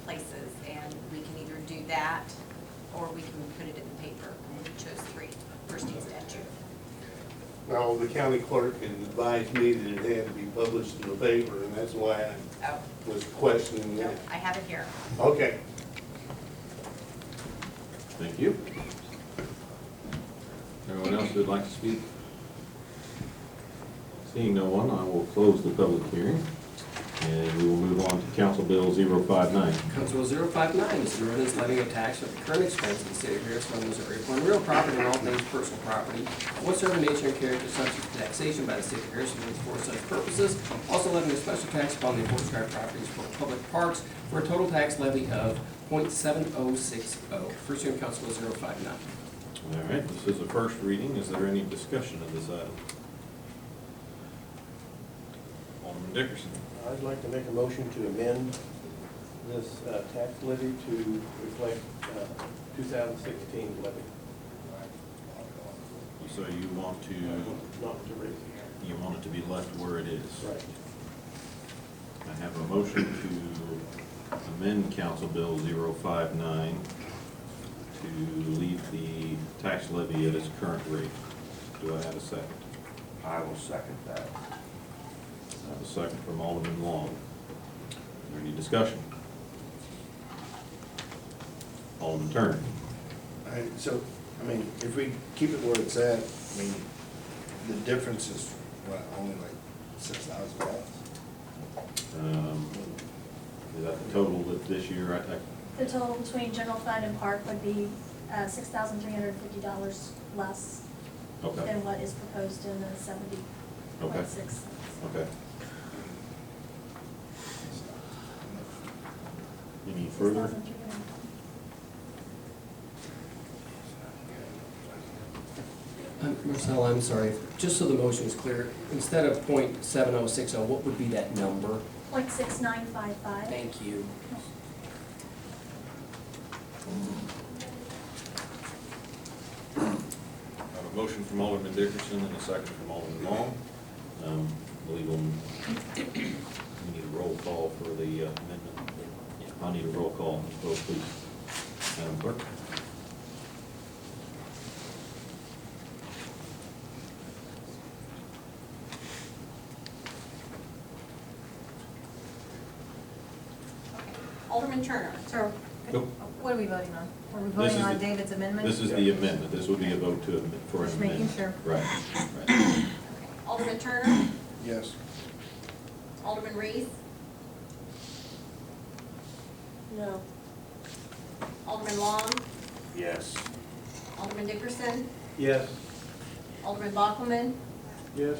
places, and we can either do that or we can put it in the paper, and we chose 3 per state statute. Well, the county clerk had advised me that it had to be published in the paper, and that's why I was questioning that. I have it here. Okay. Thank you. Anyone else who'd like to speak? Seeing no one, I will close the public hearing, and we will move on to Council Bill 059. Council Bill 059 is an ordinance levying a tax of the current expense of the city of Harrisonville, Missouri upon real property and all things personal property of whatsoever nature and character subject to taxation by the city of Harrisonville for such purposes. Also levying a special tax upon the aforementioned properties for public parks for a total tax levy of .7060. First hearing, Council Bill 059. All right, this is a first reading. Is there any discussion of this item? Alderman Dickerson. I'd like to make a motion to amend this tax levy to reflect 2016 levy. So you want to... Not to raise it. You want it to be left where it is? Right. I have a motion to amend Council Bill 059 to leave the tax levy at its current rate. Do I have a second? I will second that. I have a second from Alderman Long. Is there any discussion? Alderman Turner. So, I mean, if we keep it where it's at, I mean, the difference is, what, only like $6,000? Is that the total that this year? The total between general fund and park would be $6,350 less Okay. than what is proposed in the 70.6. Okay. Any further? 6,350. Marcel, I'm sorry, just so the motion is clear, instead of .7060, what would be that number? 0.6955. Thank you. I have a motion from Alderman Dickerson and a second from Alderman Long. I believe we need a roll call for the amendment. Yeah, I need a roll call on this vote, please. Madam Clerk? Alderman Turner. So, Nope. what are we voting on? Are we This voting is on the- David's amendment? This is the amendment. This would be a vote to, for an Just amendment. making sure. Right. Alderman Turner. Yes. Alderman Reese. No. Alderman Long. Yes. Alderman Dickerson. Yes. Alderman Bachman. Yes.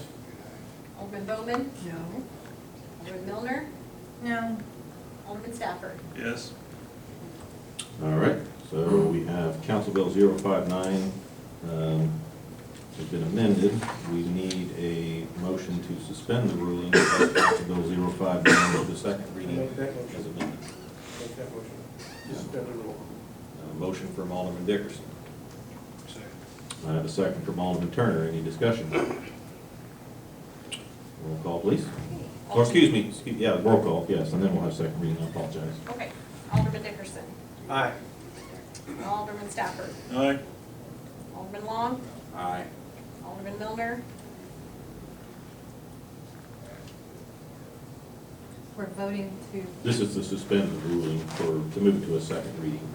Alderman Bowman. No. Alderman Milner. No. Alderman Stafford. Yes. All right, so we have Council Bill 059, has been amended. We need a motion to suspend the ruling of Council Bill 059 with the second reading Make that motion. as amended. Make that motion. Suspend the rule. Motion from Alderman Dickerson. I have a second from Alderman Turner. Any discussion? Roll call, please. Or excuse me, yeah, roll call, yes, and then we'll have second reading. I apologize. Okay. Alderman Dickerson. Aye. Alderman Stafford. Aye. Alderman Long. Aye. Alderman Milner. We're voting to, This is to suspend the ruling to move it to a second reading.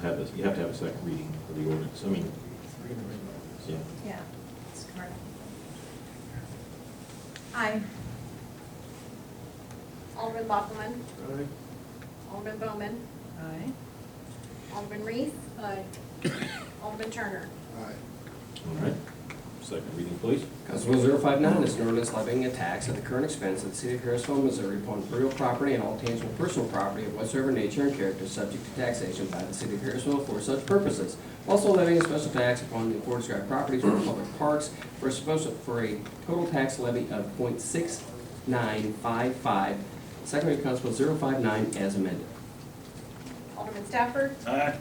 You have to have a second reading for the ordinance. I mean, yeah. yeah, that's correct. Aye. Alderman Bachman. Aye. Alderman Bowman. Aye. Alderman Reese. Aye. Alderman Turner. Aye. All right. Second reading, please. Council Bill 059 is an ordinance levying a tax at the current expense of the city of Harrisonville, Missouri upon real property and all tangible personal property of whatsoever nature and character subject to taxation by the city of Harrisonville for such purposes. Also levying a special tax upon the aforementioned properties for public parks for a total tax levy of .6955. Second reading Council Bill 059 as amended. Alderman Stafford. Aye.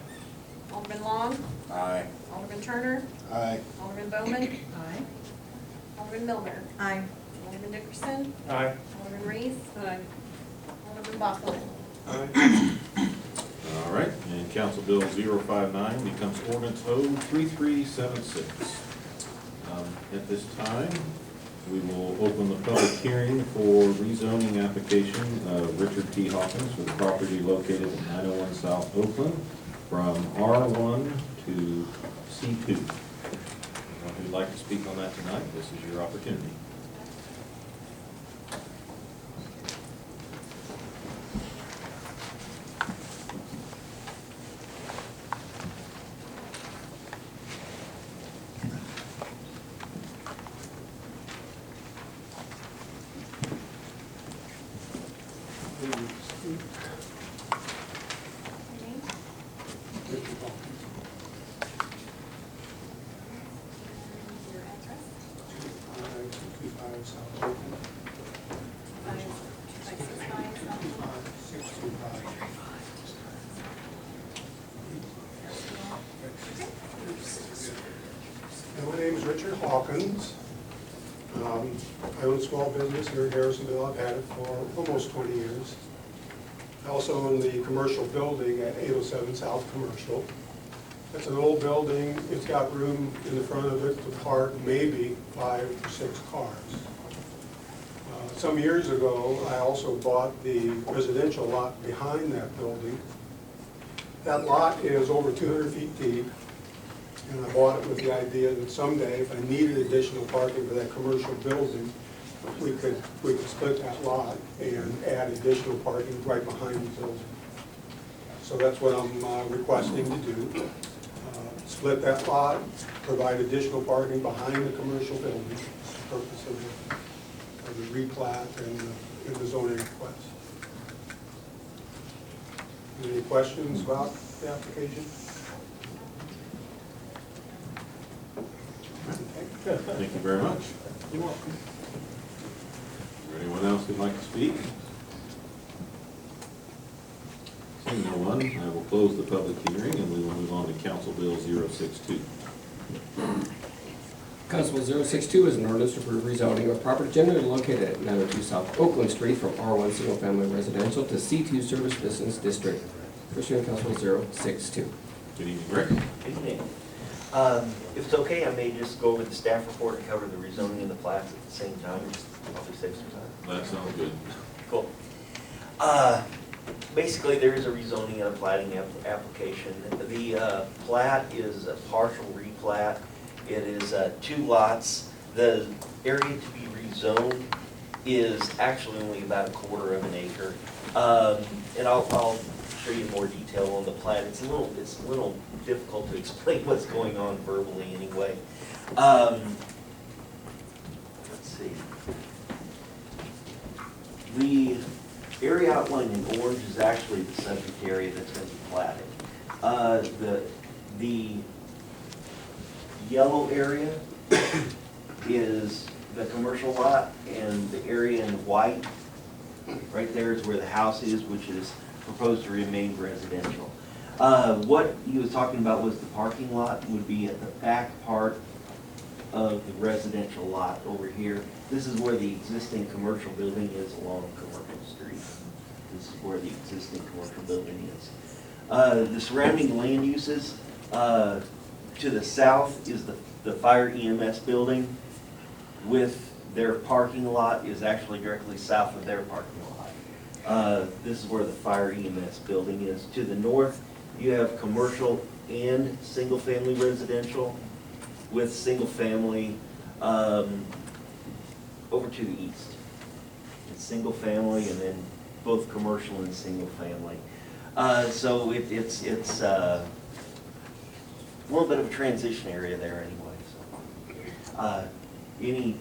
Alderman Long. Aye. Alderman Turner. Aye. Alderman Bowman. Aye. Alderman Milner. Aye. Alderman Dickerson. Aye. Alderman Reese. Aye. Alderman Bachman. Aye. All right, and Council Bill 059 becomes ordinance 03376. At this time, we will open the public hearing for rezoning application of Richard T. Hawkins for the property located at 901 South Oakland from R1 to C2. Anyone who'd like to speak on that tonight, this is your opportunity. Your address? 225 South Oakland. 625. My name is Richard Hawkins. I own a small business here in Harrisonville. I've had it for almost 20 years. I also own the commercial building at 807 South Commercial. It's an old building. It's got room in the front of it to park maybe 5 or 6 cars. Some years ago, I also bought the residential lot behind that building. That lot is over 200 feet deep, and I bought it with the idea that someday, if I needed additional parking for that commercial building, we could split that lot and add additional parking right behind the building. So that's what I'm requesting to do. Split that lot, provide additional parking behind the commercial building, for the purpose of the replat and the zoning request. Any questions about the application? Thank you very much. You're welcome. Is there anyone else who'd like to speak? Seeing no one, I will close the public hearing and we will move on to Council Bill 062. Council Bill 062 is an ordinance to approve rezoning of property generally located at 902 South Oakland Street from R1 Single Family Residential to C2 Service Business District. Pursuant to Council Bill 062. Good evening, Rick. Good evening. If it's okay, I may just go over the staff report and cover the rezoning and the plats at the same time, just probably save some time. That sounds good. Cool. Basically, there is a rezoning and a platting application. The plat is a partial replat. It is 2 lots. The area to be rezoned is actually only about 1/4 of an acre. And I'll show you more detail on the plat. It's a little difficult to explain what's going on verbally anyway. Let's see. The area outlined in orange is actually the subject area that's going to be platted. The yellow area is the commercial lot, and the area in white right there is where the house is, which is proposed to remain residential. What he was talking about was the parking lot would be at the back part of the residential lot over here. This is where the existing commercial building is along Commercial Street. This is where the existing commercial building is. The surrounding land uses, to the south is the fire EMS building with their parking lot is actually directly south of their parking lot. This is where the fire EMS building is. To the north, you have commercial and single-family residential with single-family over to the east. It's single-family and then both commercial and single-family. So it's a little bit of a transition area there anyway. So, any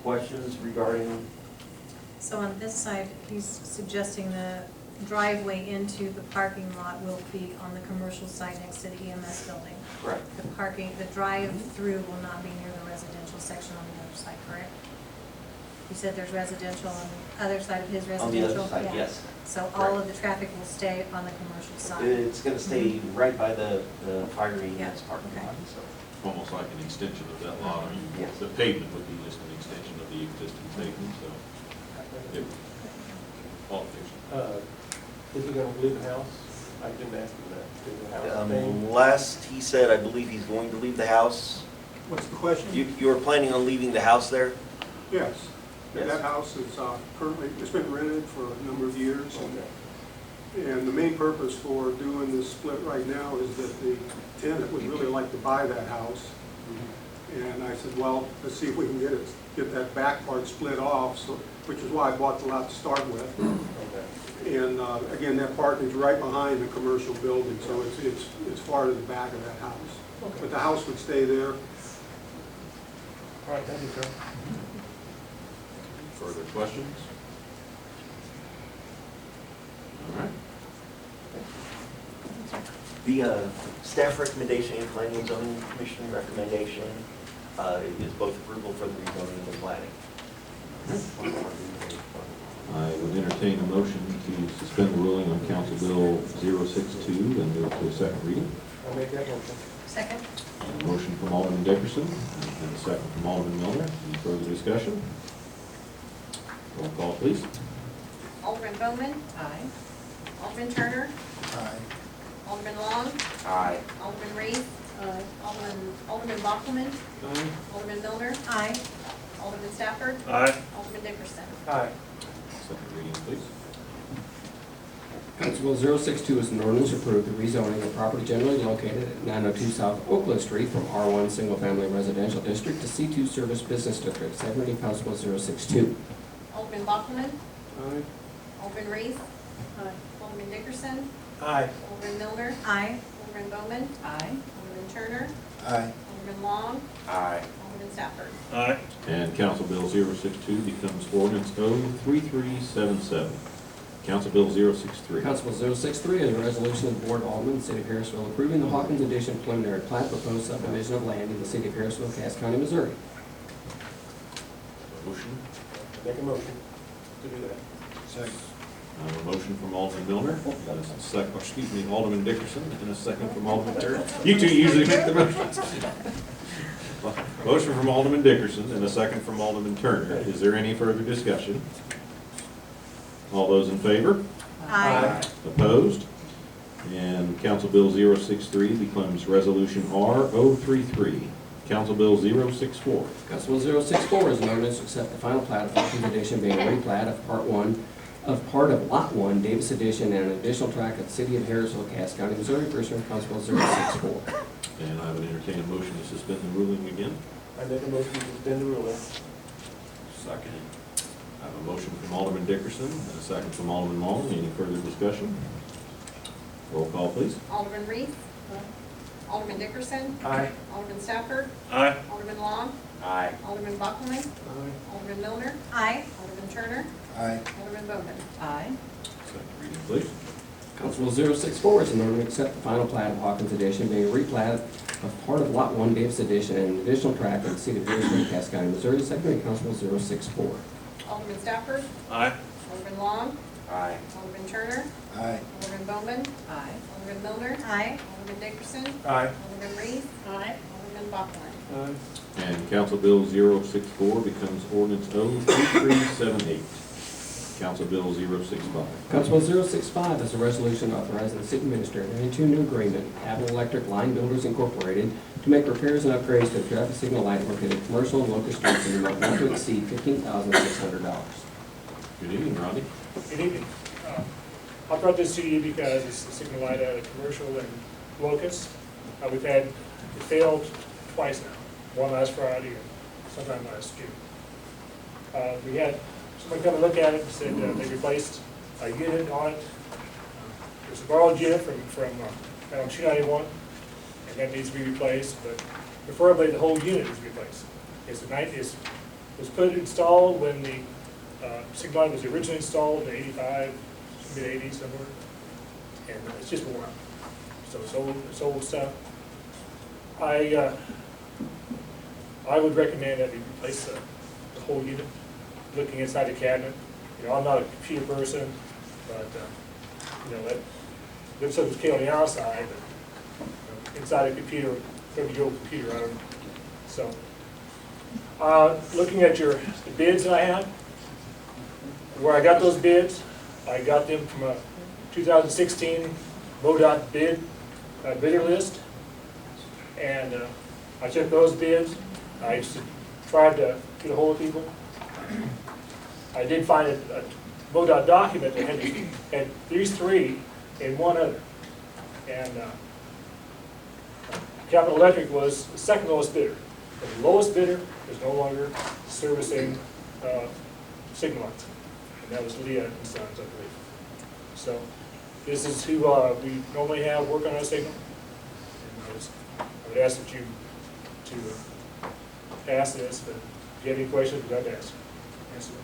questions regarding? So on this side, he's suggesting the driveway into the parking lot will be on the commercial side next to the EMS building. Correct. The drive-through will not be near the residential section on the other side, correct? You said there's residential on the other side of his residential? On the other side, Yeah. yes. So all of the traffic will stay on the commercial side? It's going to stay right by the fire EMS parking okay. lot. So. Almost like an extension of that lot. I mean, Yes. the pavement would be just an extension of the existing pavement, so. It, qualification. Is he gonna leave the house? I didn't ask him that. Is the house staying? Last he said, I believe he's going to leave the house. What's the question? You were planning on leaving the house there? Yes. Yes. That house is currently, it's been rented for a number of years. Okay. And the main purpose for doing this split right now is that the tenant would really like to buy that house. And I said, well, let's see if we can get that back part split off, so, which is why I bought the lot to start with. Okay. And again, that parking's right behind the commercial building, so it's far to the back of that house. Okay. But the house would stay there. All right, thank you, sir. Further questions? All right. The staff recommendation and planning and zoning commission recommendation is both approval for the rezoning and the planning. I would entertain a motion to suspend the ruling on Council Bill 062 and move to a second reading. I'll make that motion. Second? A motion from Alderman Dickerson and a second from Alderman Miller. Any further discussion? Roll call, please. Alderman Bowman, Aye. Alderman Turner, Aye. Alderman Long, Aye. Alderman Reese, Alderman Bachman, Aye. Alderman Milner, Aye. Alderman Stafford, Aye. Alderman Dickerson. Aye. Second reading, please. Council Bill 062 is an ordinance to approve the rezoning of property generally located at 902 South Oakland Street from R1 Single Family Residential District to C2 Service Business District. Second reading, Council Bill 062. Alderman Buckman, Aye. Alderman Reese. Alderman Dickerson, Aye. Alderman Milner, Aye. Alderman Bowman, Aye. Alderman Turner, Aye. Alderman Long, Aye. Alderman Stafford. Aye. And Council Bill 062 becomes ordinance 03377. Council Bill 063. Council Bill 063 is a resolution of the Board of Aldermen, the City of Harrisville, approving the Hawkins Addition preliminary plat proposed subdivision of land in the City of Harrisville, Cass County, Missouri. Motion. Make a motion to do that. Second. A motion from Alderman Milner, and a second, excuse me, Alderman Dickerson, and a second from Alderman Turner. You two usually make the motions. Motion from Alderman Dickerson and a second from Alderman Turner. Is there any further discussion? All those in favor? Aye. Opposed? And Council Bill 063 becomes Resolution R033. Council Bill 064. Council Bill 064 is an ordinance to accept the final plat of Hawkins Addition being a replat of part of Lot 1, Davis Addition, and an additional tract of the City of Harrisville, Cass County, Missouri. First reading, Council Bill 064. And I would entertain a motion to suspend the ruling again. I make a motion to suspend the ruling. Second. I have a motion from Alderman Dickerson and a second from Alderman Long. Any further discussion? Roll call, please. Alderman Reese. Alderman Dickerson. Aye. Alderman Stafford. Aye. Alderman Long. Aye. Alderman Buckman. Aye. Alderman Milner. Aye. Alderman Turner. Aye. Alderman Bowman. Aye. Second reading, please. Council Bill 064 is an ordinance to accept the final plat of Hawkins Addition being a replat of part of Lot 1, Davis Addition, and an additional tract of the City of Harrisville, Cass County, Missouri. Second reading, Council Bill 064. Alderman Stafford. Aye. Alderman Long. Aye. Alderman Turner. Aye. Alderman Bowman. Aye. Alderman Milner. Aye. Alderman Dickerson. Aye. Alderman Reese. Alderman Buckman. Aye. And Council Bill 064 becomes ordinance 03378. Council Bill 065. Council Bill 065 is a resolution authorizing the city administrator to enter into a new agreement, Avalon Electric Line Builders Incorporated, to make repairs and upgrades to the traffic signal light located at Commercial and Locust Streets in the amount not to exceed $15,600. Good evening, Rodney. Good evening. I brought this to you because it's the signal light out of Commercial and Locust. We've had, it failed twice now, one last Friday and sometime last June. We had someone come and look at it and said they replaced a unit on it. It's a borrowed unit from 291, and that needs to be replaced, but preferably the whole unit is replaced. It was installed when the signal light was originally installed in 85, mid-80s somewhere, and it's just worn out. So it's old stuff. I would recommend that we replace the whole unit. Looking inside the cabinet, I'm not a computer person, but that there's something okay on the outside, but inside a computer, maybe your old computer, I don't know. So, looking at the bids that I have, where I got those bids, I got them from a 2016 MoDOT bidder list, and I took those bids. I tried to get a hold of people. I did find a MoDOT document that had these three and one other, and Capital Electric was the second lowest bidder. The lowest bidder is no longer servicing signal lights, and that was Leah and Sons, I believe. So this is who we normally have work on our signal. And I would ask that you to pass this, but if you have any questions, you'd have to ask. Answer them.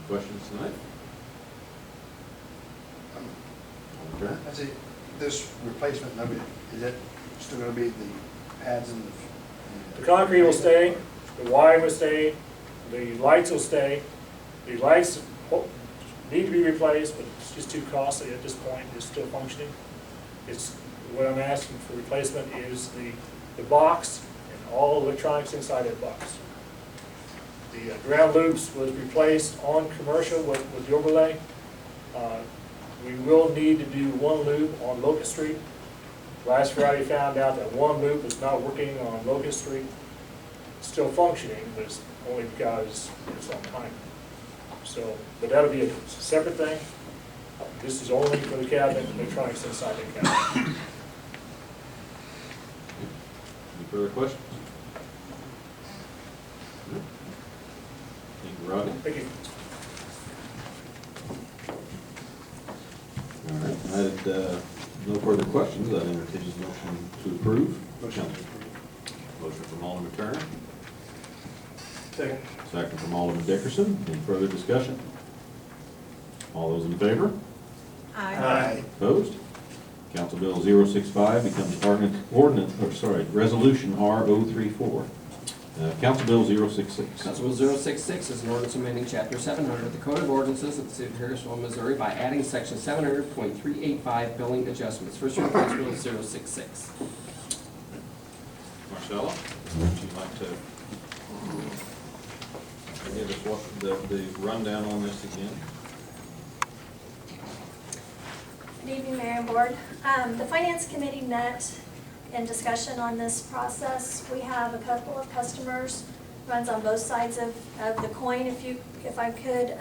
Questions tonight? I see, this replacement, is that still gonna be the pads and The concrete will stay, the wiring will stay, the lights will stay. The lights need to be replaced, but it's just too costly at this point. It's still functioning. What I'm asking for replacement is the box and all electronics inside that box. The ground loops was replaced on Commercial with the overlay. We will need to do one loop on Locust Street. Last Friday found out that one loop is not working on Locust Street. It's still functioning, but it's only because it's on time. So, but that'll be a separate thing. This is only for the cabinet and electronics inside the cabinet. Any further questions? Thank you, Rodney. Thank you. All right, I had no further questions. I'd entertain a motion to approve. Motion from Alderman Turner. Second. Second from Alderman Dickerson. Any further discussion? All those in favor? Aye. Opposed? Council Bill 065 becomes Resolution R034. Council Bill 066. Council Bill 066 is an ordinance amending Chapter 700 of the Code of Ordinances of the City of Harrisonville, Missouri by adding Section 700.385 billing adjustments. First reading Council Bill 066. Marcella, would you like to give us what the rundown on this again? Good evening, Mayor and Board. The Finance Committee met in discussion on this process. We have a couple of customers, runs on both sides of the coin, if I could.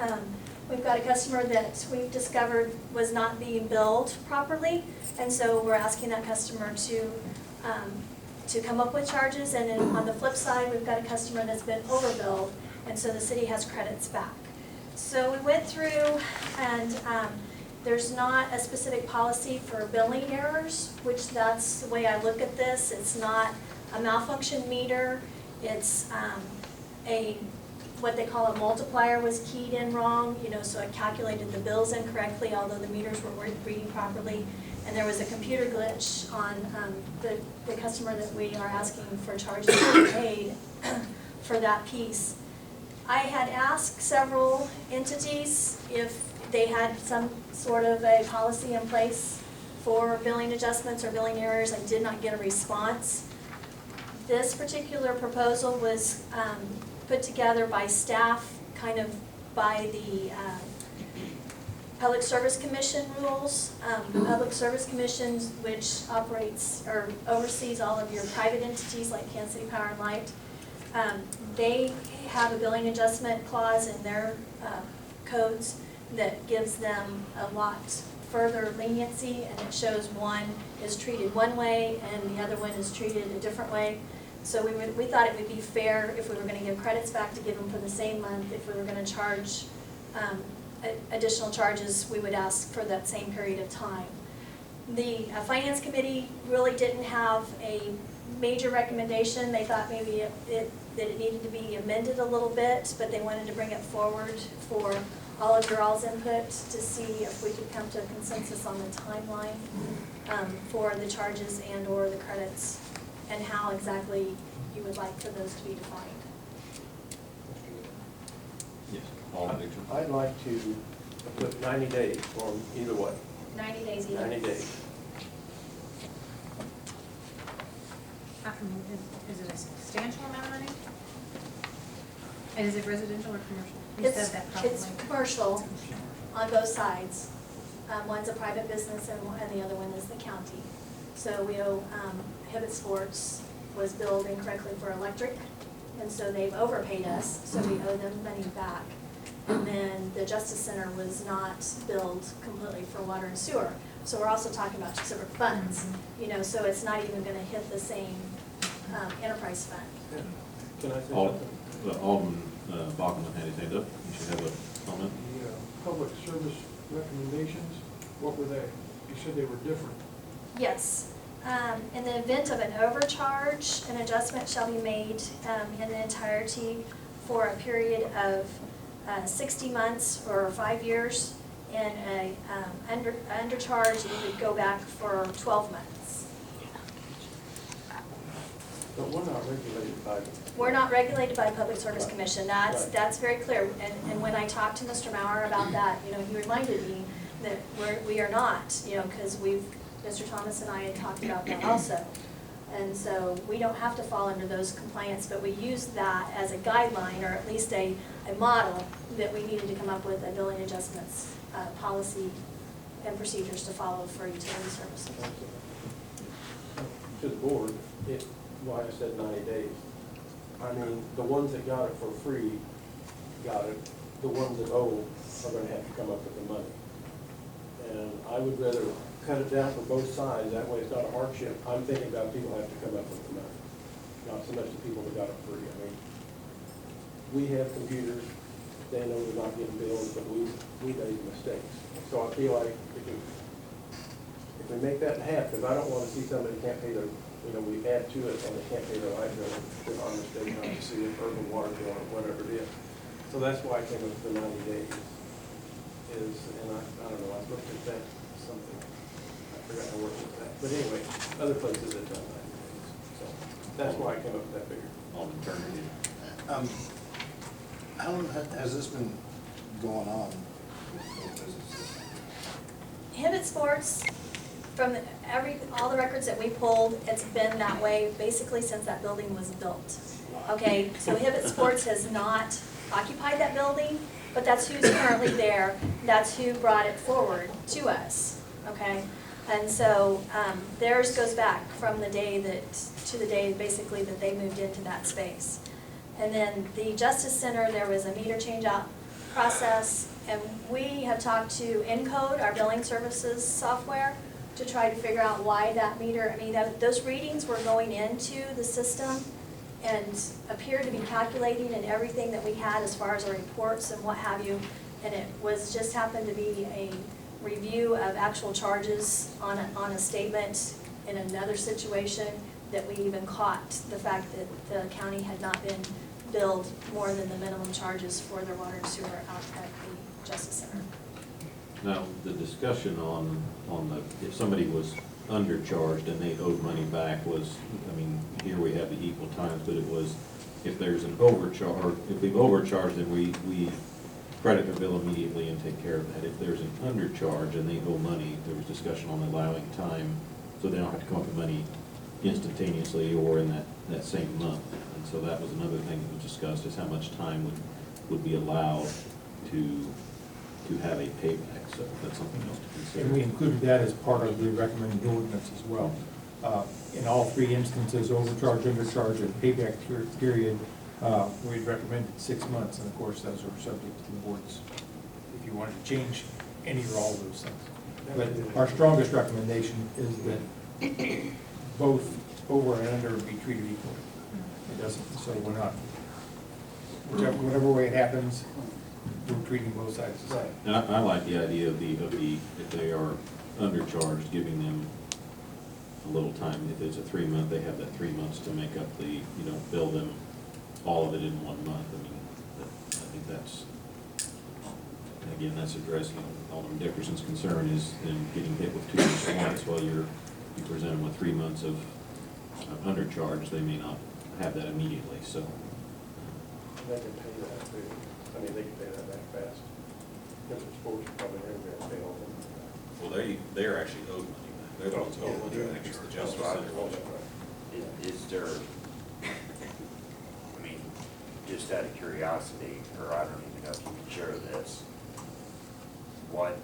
We've got a customer that we've discovered was not being billed properly, and so we're asking that customer to come up with charges. And then on the flip side, we've got a customer that's been overbilled, and so the city has credits back. So we went through and there's not a specific policy for billing errors, which that's the way I look at this. It's not a malfunction meter. It's what they call a multiplier was keyed in wrong, so it calculated the bills incorrectly, although the meters were reading properly. And there was a computer glitch on the customer that we are asking for charges to be paid for that piece. I had asked several entities if they had some sort of a policy in place for billing adjustments or billing errors. I did not get a response. This particular proposal was put together by staff, kind of by the Public Service Commission rules. The Public Service Commission, which operates or oversees all of your private entities like Kansas City Power and Light, they have a billing adjustment clause in their codes that gives them a lot further leniency, and it shows one is treated one way and the other one is treated a different way. So we thought it would be fair if we were going to give credits back to give them for the same month. If we were going to charge additional charges, we would ask for that same period of time. The Finance Committee really didn't have a major recommendation. They thought maybe that it needed to be amended a little bit, but they wanted to bring it forward for all of your all's input to see if we could come to a consensus on the timeline for the charges and or the credits and how exactly you would like for those to be defined. Yes. I'd like to put 90 days on either way. 90 days either. 90 days. Is it a substantial amount of money? And is it residential or commercial? You said that probably. It's commercial on both sides. One's a private business and the other one is the county. So we owe, Hibbett Sports was billed incorrectly for electric, and so they've overpaid us, so we owe them money back. And then the Justice Center was not billed completely for water and sewer. So we're also talking about sewer funds, so it's not even gonna hit the same enterprise fund. Can I say Alderman something? Bachman had his hand up. You should have a comment. The public service recommendations, what were they? You said they were different. Yes. In the event of an overcharge, an adjustment shall be made in the entirety for a period of 60 months or 5 years. In a undercharge, it would go back for 12 months. But we're not regulated by. We're not regulated by Public Service Commission. That's very clear. And when I talked to Mr. Maurer about that, he reminded me that we are not, because Mr. Thomas and I had talked about that also. And so we don't have to fall under those compliance, but we use that as a guideline, or at least a model that we needed to come up with a billing adjustments policy and procedures to follow for utility services. To the board, why I said 90 days. I mean, the ones that got it for free got it. The ones that owe are going to have to come up with the money. And I would rather cut it down for both sides, that way it's not a hardship. I'm thinking about people have to come up with the money, not so much the people that got it free. I mean, we have computers, they know they're not getting billed, but we made mistakes. So I feel like if we make that in half, because I don't want to see somebody can't pay their, we add to it and they can't pay their light bill, they're on mistake, not to see an urban water bill or whatever it is. So that's why I came up with the 90 days. And I don't know, I looked at that, something, I forgot to work with that. But anyway, other places have done 90 days. So that's why I came up with that figure. On maternity. How long has this been going on? Hibbett Sports, from all the records that we pulled, it's been that way basically since that building was built. Okay, so Hibbett Sports has not occupied that building, but that's who's currently there. That's who brought it forward to us, okay? And so theirs goes back from the day to the day basically that they moved into that space. And then the Justice Center, there was a meter change out process, and we have talked to Encode, our billing services software, to try to figure out why that meter, those readings were going into the system and appeared to be calculating and everything that we had as far as our reports and what have you. And it was just happened to be a review of actual charges on a statement in another situation that we even caught the fact that the county had not been billed more than the minimum charges for their water and sewer out at the Justice Center. Now, the discussion on if somebody was undercharged and they owed money back was, here we have the equal times, but it was, if there's an overcharge, if we've overcharged, then we credit their bill immediately and take care of that. If there's an undercharge and they owe money, there was discussion on allowing time, so they don't have to come up with money instantaneously or in that same month. And so that was another thing that was discussed, is how much time would be allowed to have a payback. So that's something else to consider. And we included that as part of the recommended ordinance as well. In all three instances, overcharge, undercharge, and payback period, we'd recommended 6 months, and of course, those are subject to the board's, if you wanted to change any or all of those things. But our strongest recommendation is that both over and under be treated equally. It doesn't, so we're not, whatever way it happens, we're treating both sides the same. And I like the idea of if they are undercharged, giving them a little time. If it's a 3 month, they have that 3 months to make up the, bill them all of it in 1 month. I think that's, again, that's addressing Alderman Dickerson's concern is in getting hit with 2 months at once while you present them with 3 months of undercharge. They may not have that immediately, so. They can pay that too. They can pay that back fast. Because it's sports, probably never going to pay all of them. Well, they're actually owed money back. They're the ones owed money back. It's the Justice Center. Is there, just out of curiosity, or I don't even know if you can share this, what,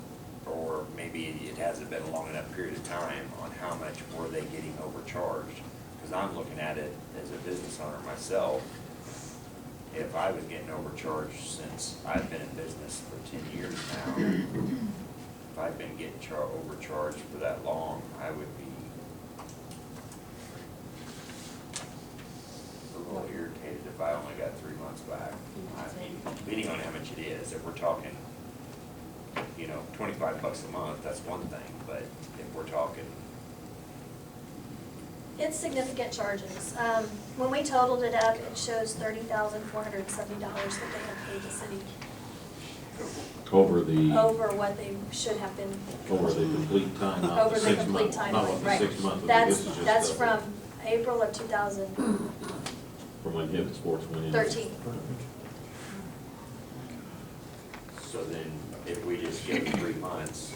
or maybe it hasn't been a long enough period of time on how much were they getting overcharged? Because I'm looking at it as a business owner myself. If I was getting overcharged since I've been in business for 10 years now, if I've been getting overcharged for that long, I would be a little irritated if I only got 3 months back. Depending on how much it is, if we're talking, $25 a month, that's one thing, but if we're talking, It's significant charges. When we totaled it up, it shows $30,470 that they have paid the city over what they should have been. Over the complete time, not Over the the 6 complete months. time, Not what the right. 6 months would be. This is just That's the- from April of 2013. From when Hibbett Sports went in. so then if we just give them 3 months,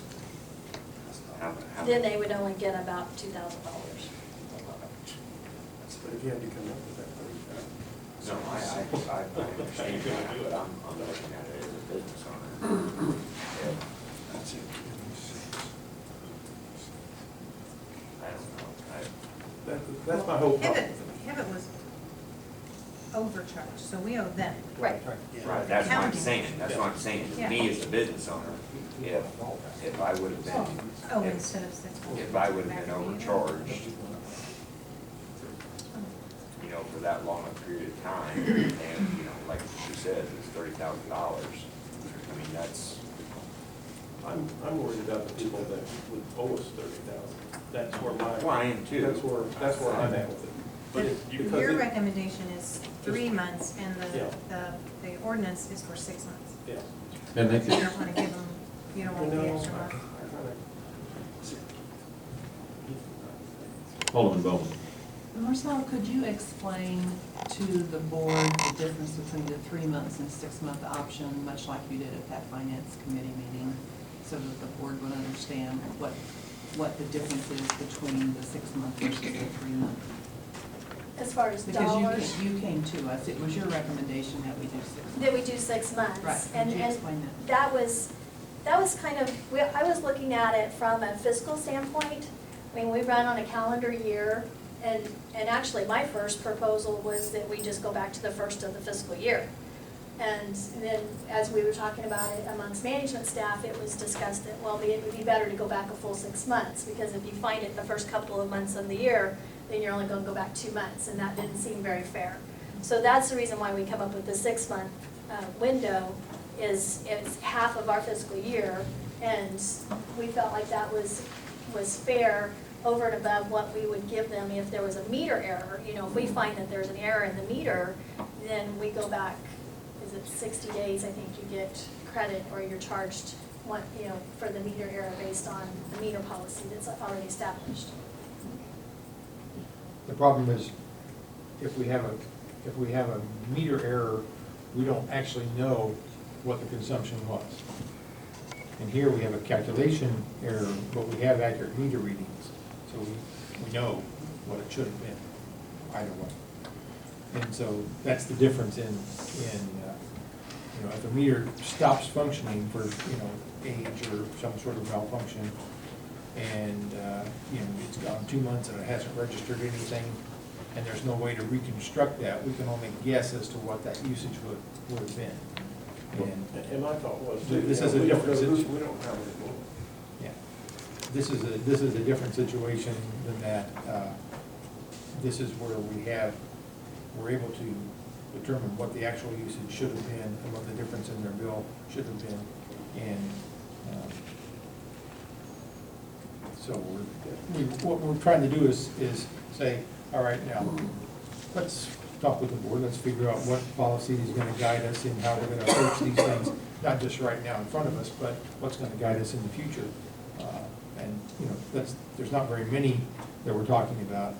how Then they would only get about $2,000. But if you had to come up with that, No, I understand that, but I'm looking at it as a business owner. That's it. I don't know. that's my whole problem. Hibbett was, overcharged, so we owe them. Right. Right, that's what I'm Counting. saying, that's what I'm saying, Yeah. me as a business owner, if I would have been, Oh, if- instead of 6 months. if I would have been overcharged, you know, for that long a period of time, and, you know, like she said, it's $30,000. I mean, that's, I'm worried about the people that would owe us $30,000. That's where well, I am too. That's where I'm at with it. But because Your it- recommendation is 3 months, and Yeah. the ordinance is for 6 months. Yeah. And they You could, don't want to give them, you don't want the extra month. Alderman Bowman. Marcel, could you explain to the board the difference between the 3 months and 6 month option, much like you did at that finance committee meeting, so that the board would understand what the difference is between the 6 month versus the 3 month? As far as Because dollars, you came to us, it was your recommendation that we do 6 months. that we do 6 months. Right, And, could you and explain that? that was kind of, I was looking at it from a fiscal standpoint. I mean, we run on a calendar year, and actually, my first proposal was that we just go back to the first of the fiscal year. And then, as we were talking about it amongst management staff, it was discussed that, well, it would be better to go back a full 6 months, because if you find it the first couple of months of the year, then you're only gonna go back 2 months, and that didn't seem very fair. So that's the reason why we come up with the 6 month window, is it's half of our fiscal year, and we felt like that was fair over and above what we would give them if there was a meter error. You know, if we find that there's an error in the meter, then we go back, is it 60 days, I think you get credit, or you're charged one, you know, for the meter error based on the meter policy that's already established. The problem is, if we have a meter error, we don't actually know what the consumption was. And here we have a calculation error, but we have accurate meter readings, so we know what it should have been, either way. And so that's the difference in you know, if a meter stops functioning for, you know, age or some sort of malfunction, and, you know, it's gone 2 months and it hasn't registered anything, and there's no way to reconstruct that, we can only guess as to what that usage would have been. And my thought was, This is a we don't different know who- situation. we don't have any more. Yeah, this is a different situation than that. This is where we're able to determine what the actual usage should have been and what the difference in their bill should have been. And so what we're trying to do is say, all right, now, let's talk with the board, let's figure out what policy is gonna guide us in how we're gonna approach these things, not just right now in front of us, but what's gonna guide us in the future. And, you know, there's not very many that we're talking about,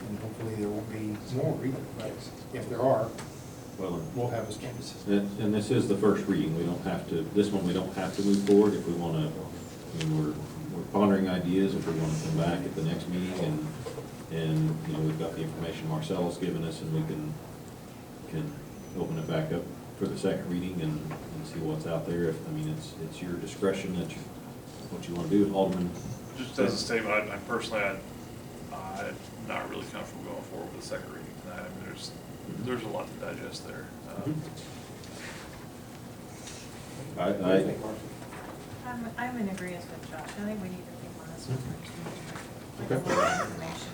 and hopefully there won't be more either, but if there are, well, we'll have a stand. and this is the first reading, we don't have to, this one we don't have to move forward if we wanna, I mean, we're pondering ideas, if we wanna come back at the next meeting and, you know, we've got the information Marcel's given us, and we can open it back up for the second reading and see what's out there. I mean, it's your discretion what you wanna do. Alderman? Just as a statement, I personally, I'm not really comfortable going forward with the second reading tonight. I mean, there's a lot to digest there. I'm in agreement with Josh. I think we need to think on this one first. Okay. Like a little information.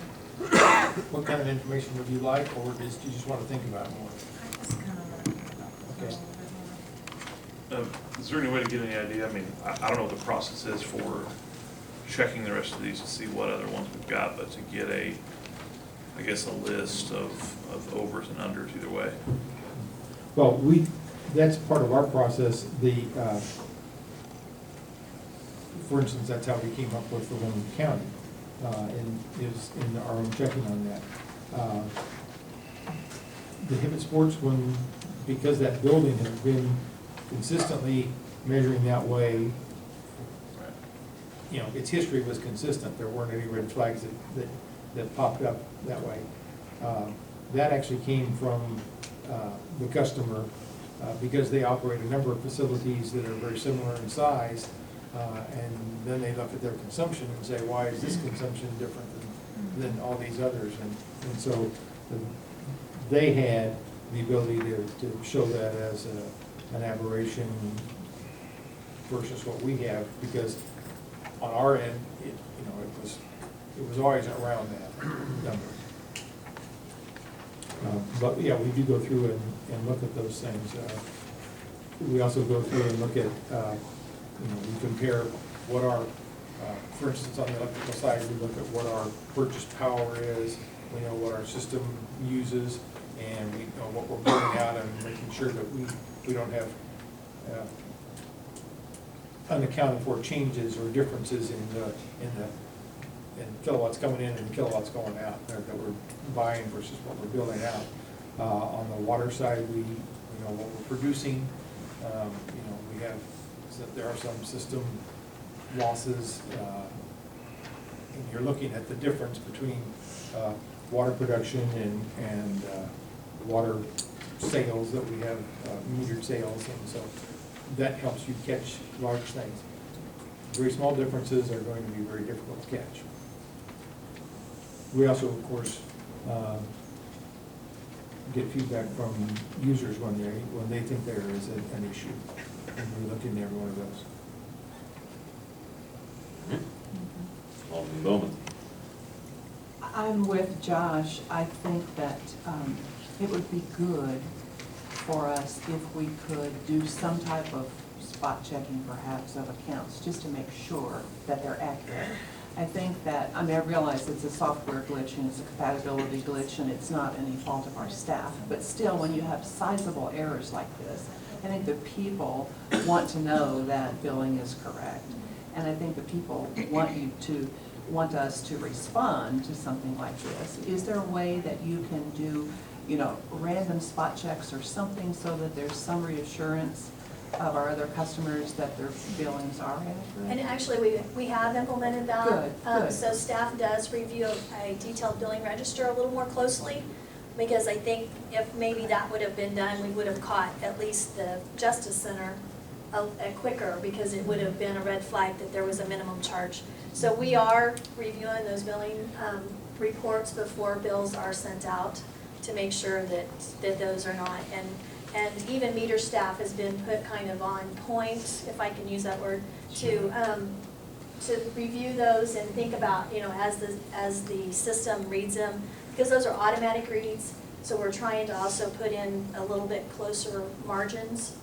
What kind of information would you like, or do you just wanna think about it more? I just kind of want to think about this Okay. a little bit more. Is there any way to get any idea? I mean, I don't know what the process is for checking the rest of these to see what other ones we've got, but to get I guess, a list of overs and unders either way. Well, that's part of our process. For instance, that's how we came up with the one in the county, and is in our own checking on that. The Hibbett Sports one, because that building has been consistently measuring that way, you know, its history was consistent. There weren't any red flags that popped up that way. That actually came from the customer, because they operate a number of facilities that are very similar in size, and then they look at their consumption and say, why is this consumption different than all these others? And so they had the ability to show that as an aberration versus what we have, because on our end, it was always around that number. But yeah, we do go through and look at those things. We also go through and look at, we compare what our, for instance, on the electrical side, we look at what our purchase power is, we know what our system uses, and we know what we're building out and making sure that we don't have unaccounted for changes or differences in kilowatts coming in and kilowatts going out that we're buying versus what we're building out. On the water side, we know what we're producing. We have, there are some system losses, and you're looking at the difference between water production and water sales that we have, metered sales, and so that helps you catch large things. Very small differences are going to be very difficult to catch. We also, of course, get feedback from users when they think there is an issue, and we look into every one of those. Alderman Bowman. I'm with Josh. I think that it would be good for us if we could do some type of spot checking perhaps of accounts, just to make sure that they're accurate. I think that, I realize it's a software glitch and it's a compatibility glitch and it's not any fault of our staff, but still, when you have sizable errors like this, I think the people want to know that billing is correct. And I think the people want us to respond to something like this. Is there a way that you can do, random spot checks or something so that there's some reassurance of our other customers that their billings are accurate? And actually, we have implemented that. Good. So staff does review a detailed billing register a little more closely, because I think if maybe that would have been done, we would have caught at least the Justice Center quicker, because it would have been a red flag that there was a minimum charge. So we are reviewing those billing reports before bills are sent out to make sure that those are not. And even meter staff has been put kind of on point, if I can use that word, to review those and think about, as the system reads them, because those are automatic reads. So we're trying to also put in a little bit closer margins,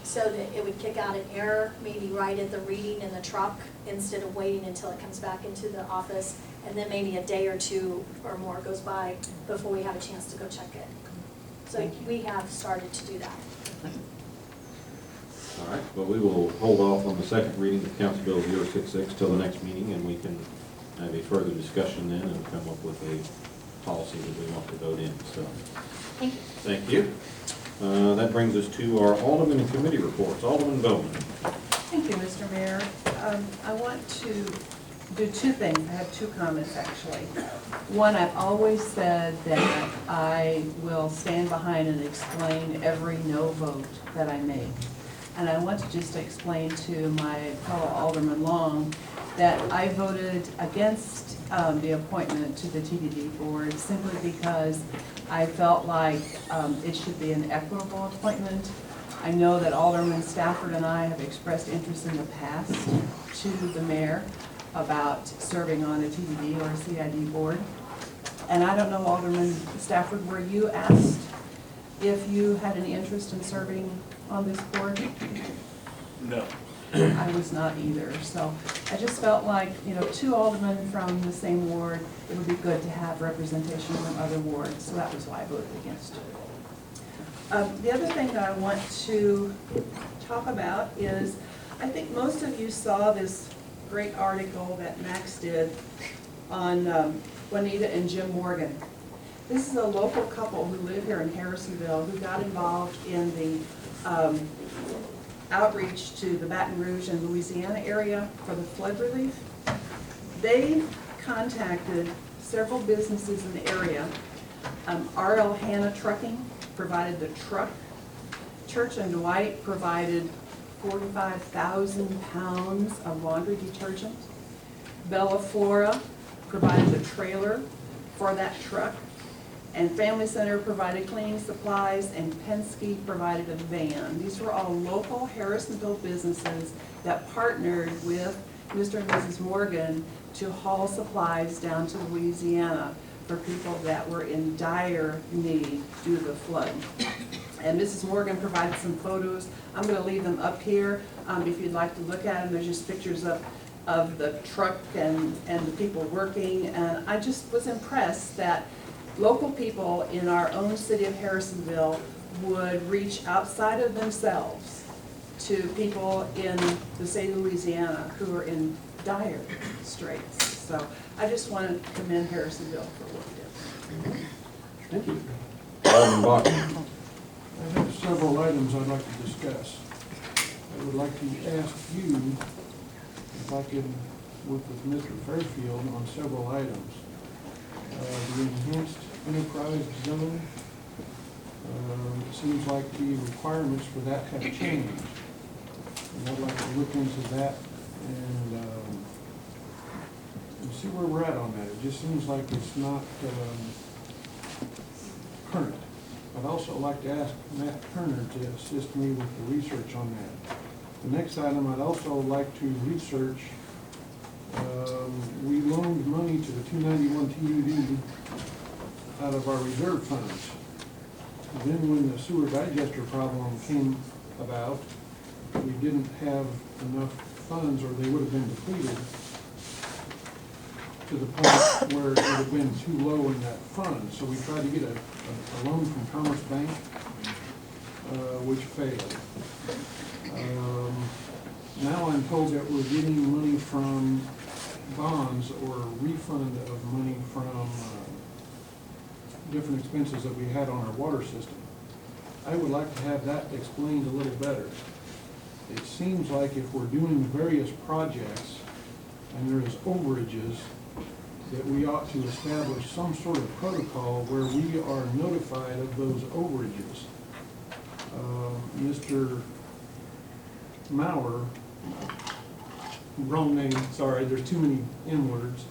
so that it would kick out an error, maybe right at the reading in the truck, instead of waiting until it comes back into the office, and then maybe a day or two or more goes by before we have a chance to go check it. So we have started to do that. All right, well, we will hold off on the second reading of Council Bill 066 till the next meeting, and we can have a further discussion then and come up with a policy that we want to vote in. So, thank you. Thank you. That brings us to our Alderman and committee reports. Alderman Bowman. Thank you, Mr. Mayor. I want to do two things. I have two comments, actually. One, I've always said that I will stand behind and explain every no vote that I make. And I want to just explain to my fellow Alderman Long that I voted against the appointment to the TDD board simply because I felt like it should be an equitable appointment. I know that Alderman Stafford and I have expressed interest in the past to the mayor about serving on a TDD or a CID board. And I don't know, Alderman Stafford, were you asked if you had any interest in serving on this board? No. I was not either. So I just felt like, two aldermen from the same ward, it would be good to have representation from other wards. So that was why I voted against it. The other thing that I want to talk about is, I think most of you saw this great article that Max did on Juanita and Jim Morgan. This is a local couple who live here in Harrisonville who got involved in the outreach to the Baton Rouge and Louisiana area for the flood relief. They contacted several businesses in the area. R.L. Hanna Trucking provided the truck. Church and Dwight provided 45,000 pounds of laundry detergent. Bella Flora provided the trailer for that truck. And Family Center provided cleaning supplies, and Penske provided a van. These were all local Harrisonville businesses that partnered with Mr. and Mrs. Morgan to haul supplies down to Louisiana for people that were in dire need due to the flood. And Mrs. Morgan provided some photos. I'm gonna leave them up here, if you'd like to look at them. There's just pictures of the truck and the people working. And I just was impressed that local people in our own city of Harrisonville would reach outside of themselves to people in the state of Louisiana who are in dire straits. So I just want to commend Harrisonville for what they did. Thank you. Alderman Bachman. I have several items I'd like to discuss. I would like to ask you if I could work with Mr. Fairfield on several items. The enhanced enterprise zone, it seems like the requirements for that have changed. And I'd like to look into that and see where we're at on that. It just seems like it's not current. I'd also like to ask Matt Turner to assist me with the research on that. The next item, I'd also like to research, we loaned money to the 291 TUD out of our reserve funds. And then when the sewer digester problem came about, we didn't have enough funds, or they would have been depleted to the point where it would have been too low in that fund. So we tried to get a loan from Commerce Bank, which failed. Now I'm told that we're getting money from bonds or refund of money from different expenses that we had on our water system. I would like to have that explained a little better. It seems like if we're doing various projects and there's overages, that we ought to establish some sort of protocol where we are notified of those overages. Mr. Maurer, wrong name, sorry, there's too many M words.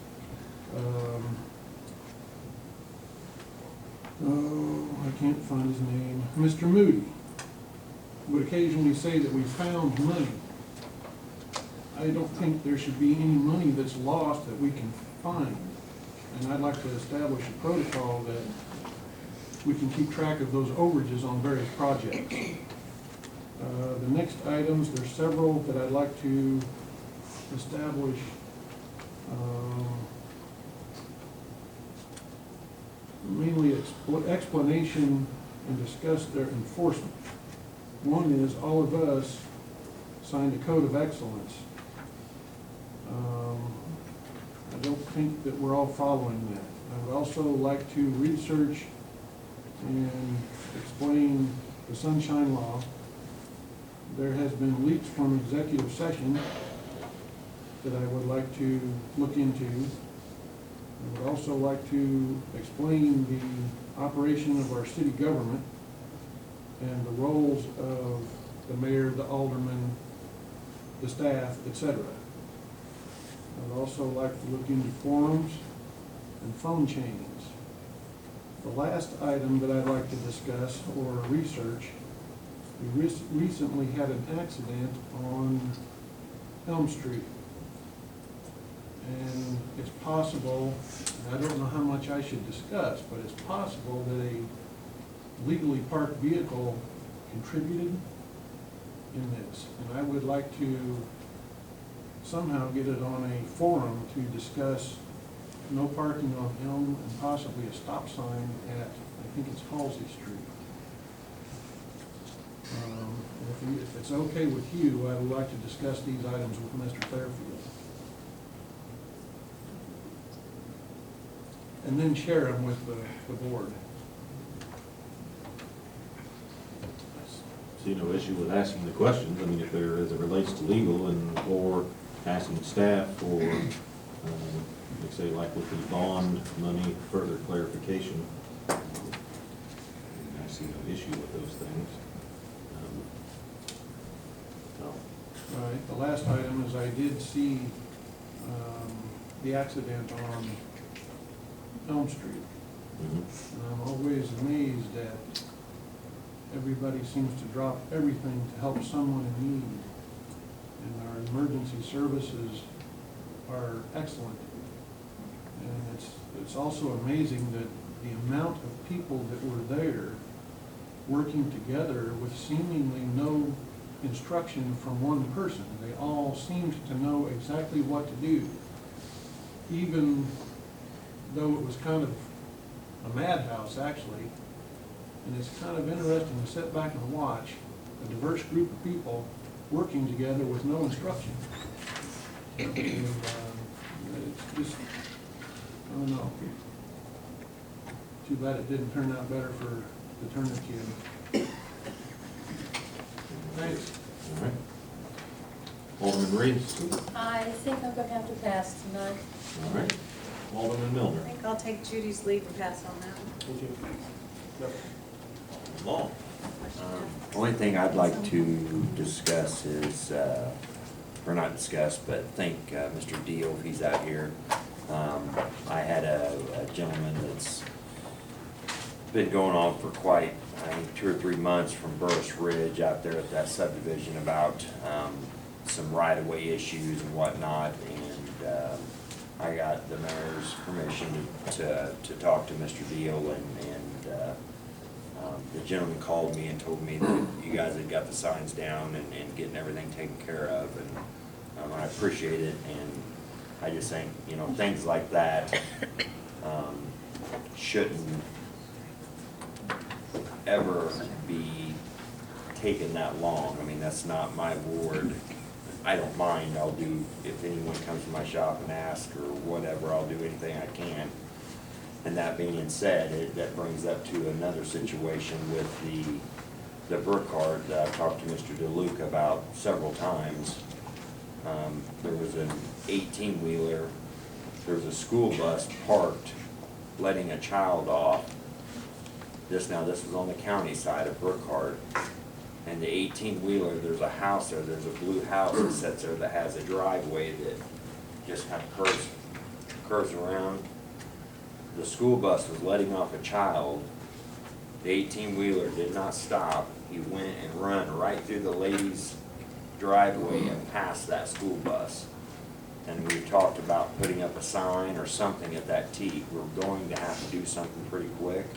I can't find his name. Mr. Moody would occasionally say that we found money. I don't think there should be any money that's lost that we can find. And I'd like to establish a protocol that we can keep track of those overages on various projects. The next items, there's several that I'd like to establish mainly explanation and discuss their enforcement. One is all of us signed a code of excellence. I don't think that we're all following that. I would also like to research and explain the Sunshine Law. There has been leaks from executive session that I would like to look into. I would also like to explain the operation of our city government and the roles of the mayor, the alderman, the staff, etc. I'd also like to look into forums and phone chains. The last item that I'd like to discuss or research, we recently had an accident on Elm Street. And it's possible, and I don't know how much I should discuss, but it's possible that a legally parked vehicle contributed in this. And I would like to somehow get it on a forum to discuss no parking on Elm and possibly a stop sign at, I think it's Halsey Street. If it's okay with you, I would like to discuss these items with Mr. Fairfield. And then share them with the board. See no issue with asking the questions. I mean, if there, as it relates to legal and, or asking staff for, like say, like with the bond money, further clarification, I see no issue with those things. Right, the last item is I did see the accident on Elm Street. Mhm. And I'm always amazed that everybody seems to drop everything to help someone in need. And our emergency services are excellent. And it's also amazing that the amount of people that were there working together with seemingly no instruction from one person. They all seemed to know exactly what to do, even though it was kind of a madhouse, actually. And it's kind of interesting to sit back and watch a diverse group of people working together with no instruction. And, it's just, I don't know. Too bad it didn't turn out better for the turnip kid. Thanks. All right. Alderman Reeves. I think I'm going to have to pass tonight. All right. Alderman Milner. I think I'll take Judy's lead and pass on that one. Long. Only thing I'd like to discuss is, or not discuss, but thank Mr. Deal if he's out here. I had a gentleman that's been going on for quite, I think, 2 or 3 months from Burris Ridge out there at that subdivision about some right-of-way issues and whatnot, and I got the mayor's permission to talk to Mr. Deal, and the gentleman called me and told me that you guys had got the signs down and getting everything taken care of, and I appreciate it, and I just think, you know, things like that shouldn't ever be taken that long. I mean, that's not my ward. I don't mind. I'll do, if anyone comes to my shop and asks or whatever, I'll do anything I can. And that being said, that brings up to another situation with the Burkhardt that I've talked to Mr. DeLuca about several times. There was an 18-wheeler, there was a school bus parked, letting a child off. This was on the county side of Burkhardt. And the 18-wheeler, there's a house there, there's a blue house that sits there that has a driveway that just kind of curves around. The school bus was letting off a child. The 18-wheeler did not stop. He went and run right through the lady's driveway and past that school bus. And we talked about putting up a sign or something at that T. We're going to have to do something pretty quick,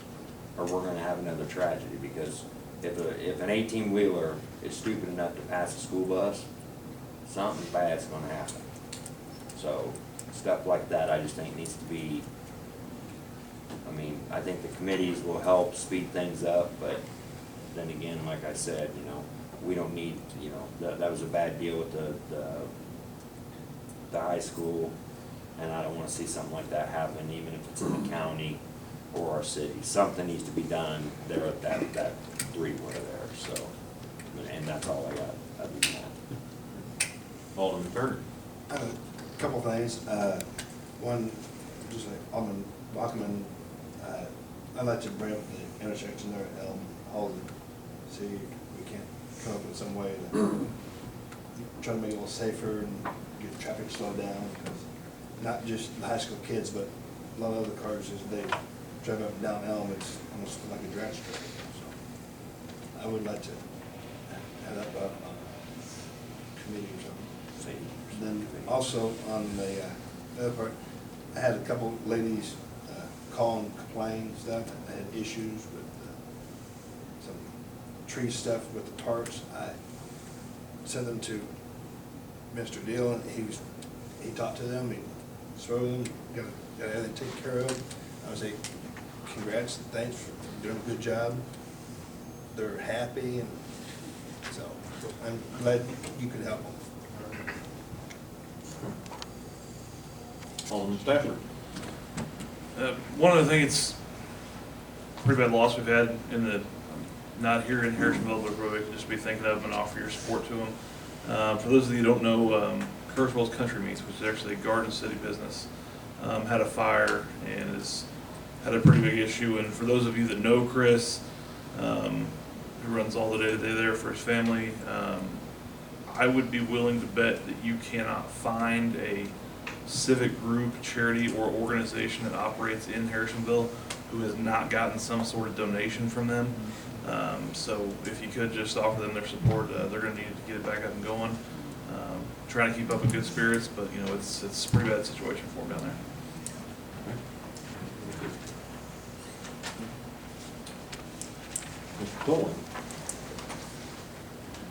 or we're going to have another tragedy, because if an 18-wheeler is stupid enough to pass a school bus, something bad's going to happen. So stuff like that I just think needs to be, I mean, I think the committees will help speed things up, but then again, like I said, you know, we don't need, you know, that was a bad deal with the high school, and I don't want to see something like that happen, even if it's in the county or our city. Something needs to be done there at that three-way there, so, and that's all I got other than that. Alderman Turner. A couple things. One, just like Alderman Bachman, I'd like to bring up the intersection there at Elm Hall. See if we can't come up with some way to try to make it a little safer and get traffic slowed down, because not just the high school kids, but a lot of other cars as they drive up and down Elm, it's almost like a drag strip. So I would like to have that on a committee or something. And then also on the other part, I had a couple ladies call and complain and stuff. I had issues with some tree stuff with the tarps. I sent them to Mr. Deal, and he talked to them, he spoke to them, got everything taken care of. I would say congrats and thanks for doing a good job. They're happy, and so I'm glad you could help them. Alderman Stafford. One of the things, pretty bad loss we've had in the, not here in Harrisonville, but really just be thinking of and offer your support to them. For those of you who don't know, Carswell's Country Meats, which is actually a Garden City business, had a fire and has had a pretty big issue. And for those of you that know Chris, who runs all the day-to-day there for his family, I would be willing to bet that you cannot find a civic group, charity, or organization that operates in Harrisonville who has not gotten some sort of donation from them. So if you could just offer them their support, they're gonna need to get it back up and going. Trying to keep up in good spirits, but you know, it's a pretty bad situation for them down there. Mr. Coleman.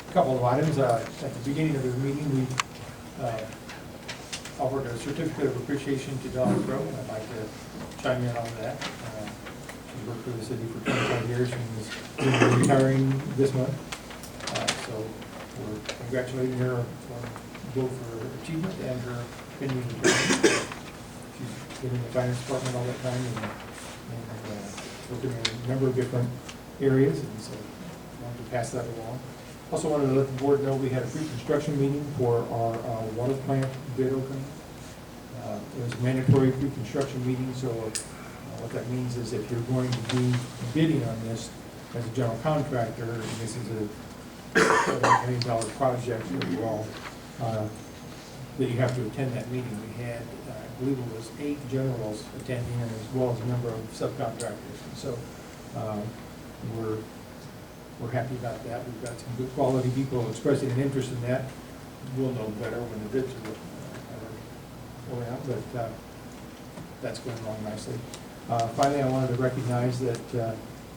A couple of items. At the beginning of the meeting, we offered a certificate of appreciation to Don Crow. I'd like to chime in on that. She worked for the city for 25 years and is retiring this month. So we're congratulating her on both her achievement and her continued employment. She's been in the finance department all that time and working in a number of different areas, and so I wanted to pass that along. Also wanted to let the board know we had a pre-construction meeting for our water plant bid opening. It was a mandatory pre-construction meeting, so what that means is if you're going to be bidding on this as a general contractor, and this is a $7 million project overall, that you have to attend that meeting. We had, I believe it was 8 generals attending, and as well as a number of subcontractors. And so we're happy about that. We've got some good quality people expressing an interest in that. We'll know better when the bids are going out, but that's going along nicely. Finally, I wanted to recognize that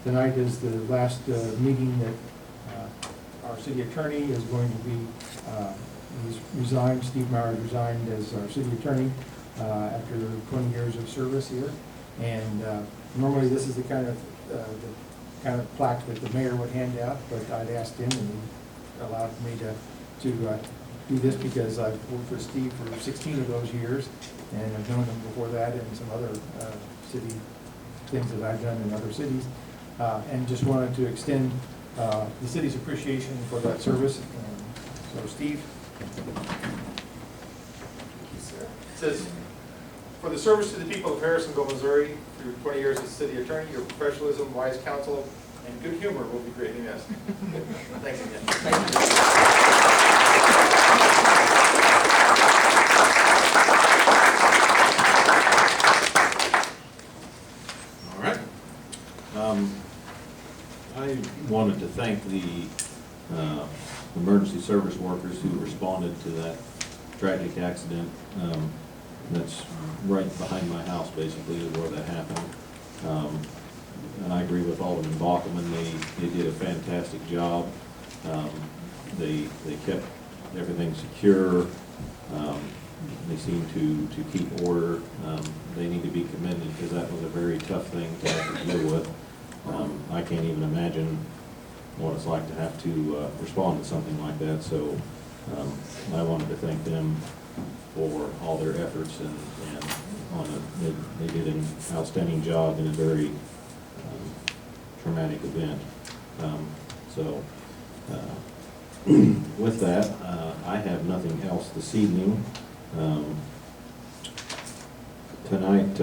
tonight is the last meeting that our city attorney is going to be, he's resigned, Steve Maurer resigned as our city attorney after 20 years of service here. And normally this is the kind of plaque that the mayor would hand out, but I'd asked him and he allowed me to do this because I've worked with Steve for 16 of those years and I've known him before that in some other city things that I've done in other cities. And just wanted to extend the city's appreciation for that service. So Steve. Thank you, sir. It says, for the service to the people of Harrisonville, Missouri, through 20 years as city attorney, your professionalism, wise counsel, and good humor will be greatly missed. Thanks again. Thank you. All right. I wanted to thank the emergency service workers who responded to that tragic accident. That's right behind my house, basically, is where that happened. And I agree with Alderman Bachman. They did a fantastic job. They kept everything secure. They seem to keep order. They need to be commended because that was a very tough thing to have to deal with. I can't even imagine what it's like to have to respond to something like that. So I wanted to thank them for all their efforts and they did an outstanding job in a very traumatic event. With that, I have nothing else this evening. Tonight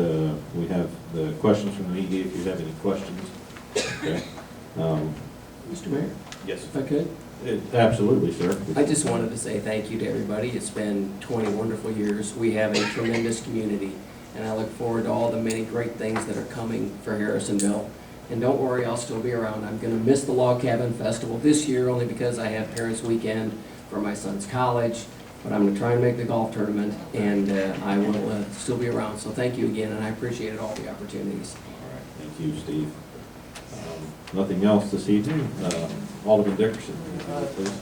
we have the questions from the media. If you have any questions, okay. Mr. Mayor? Yes. If I could? Absolutely, sir. I just wanted to say thank you to everybody. It's been 20 wonderful years. We have a tremendous community, and I look forward to all the many great things that are coming for Harrisonville. And don't worry, I'll still be around. I'm going to miss the Log Cabin Festival this year only because I have Parents Weekend for my son's college, but I'm going to try and make the golf tournament, and I will still be around. So thank you again, and I appreciated all the opportunities. All right, thank you, Steve. Nothing else this evening. Alderman Dickerson, please.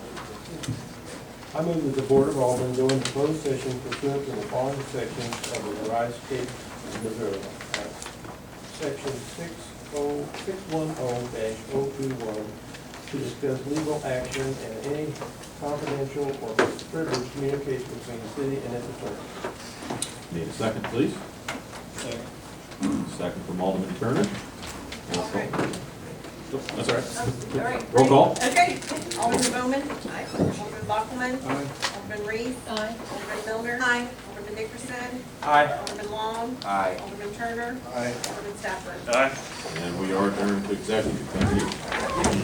I move that the Board of Aldermen go into closed session pursuant to the following sections of the revised state of Missouri. Section 610-021 to discuss legal action and any confidential or privileged communication between the city and its attorney. Need a second, please? Second. Second from Alderman Turner. Roll call. That's all right. All right. Roll call. Okay. Alderman Bowman. Aye. Alderman Bachman. Aye. Alderman Reese. Aye. Alderman Milner. Aye. Alderman Dickerson. Aye. Alderman Long. Aye. Alderman Turner. Aye. Alderman Stafford. Aye. And we are adjourned to executive. Thank you.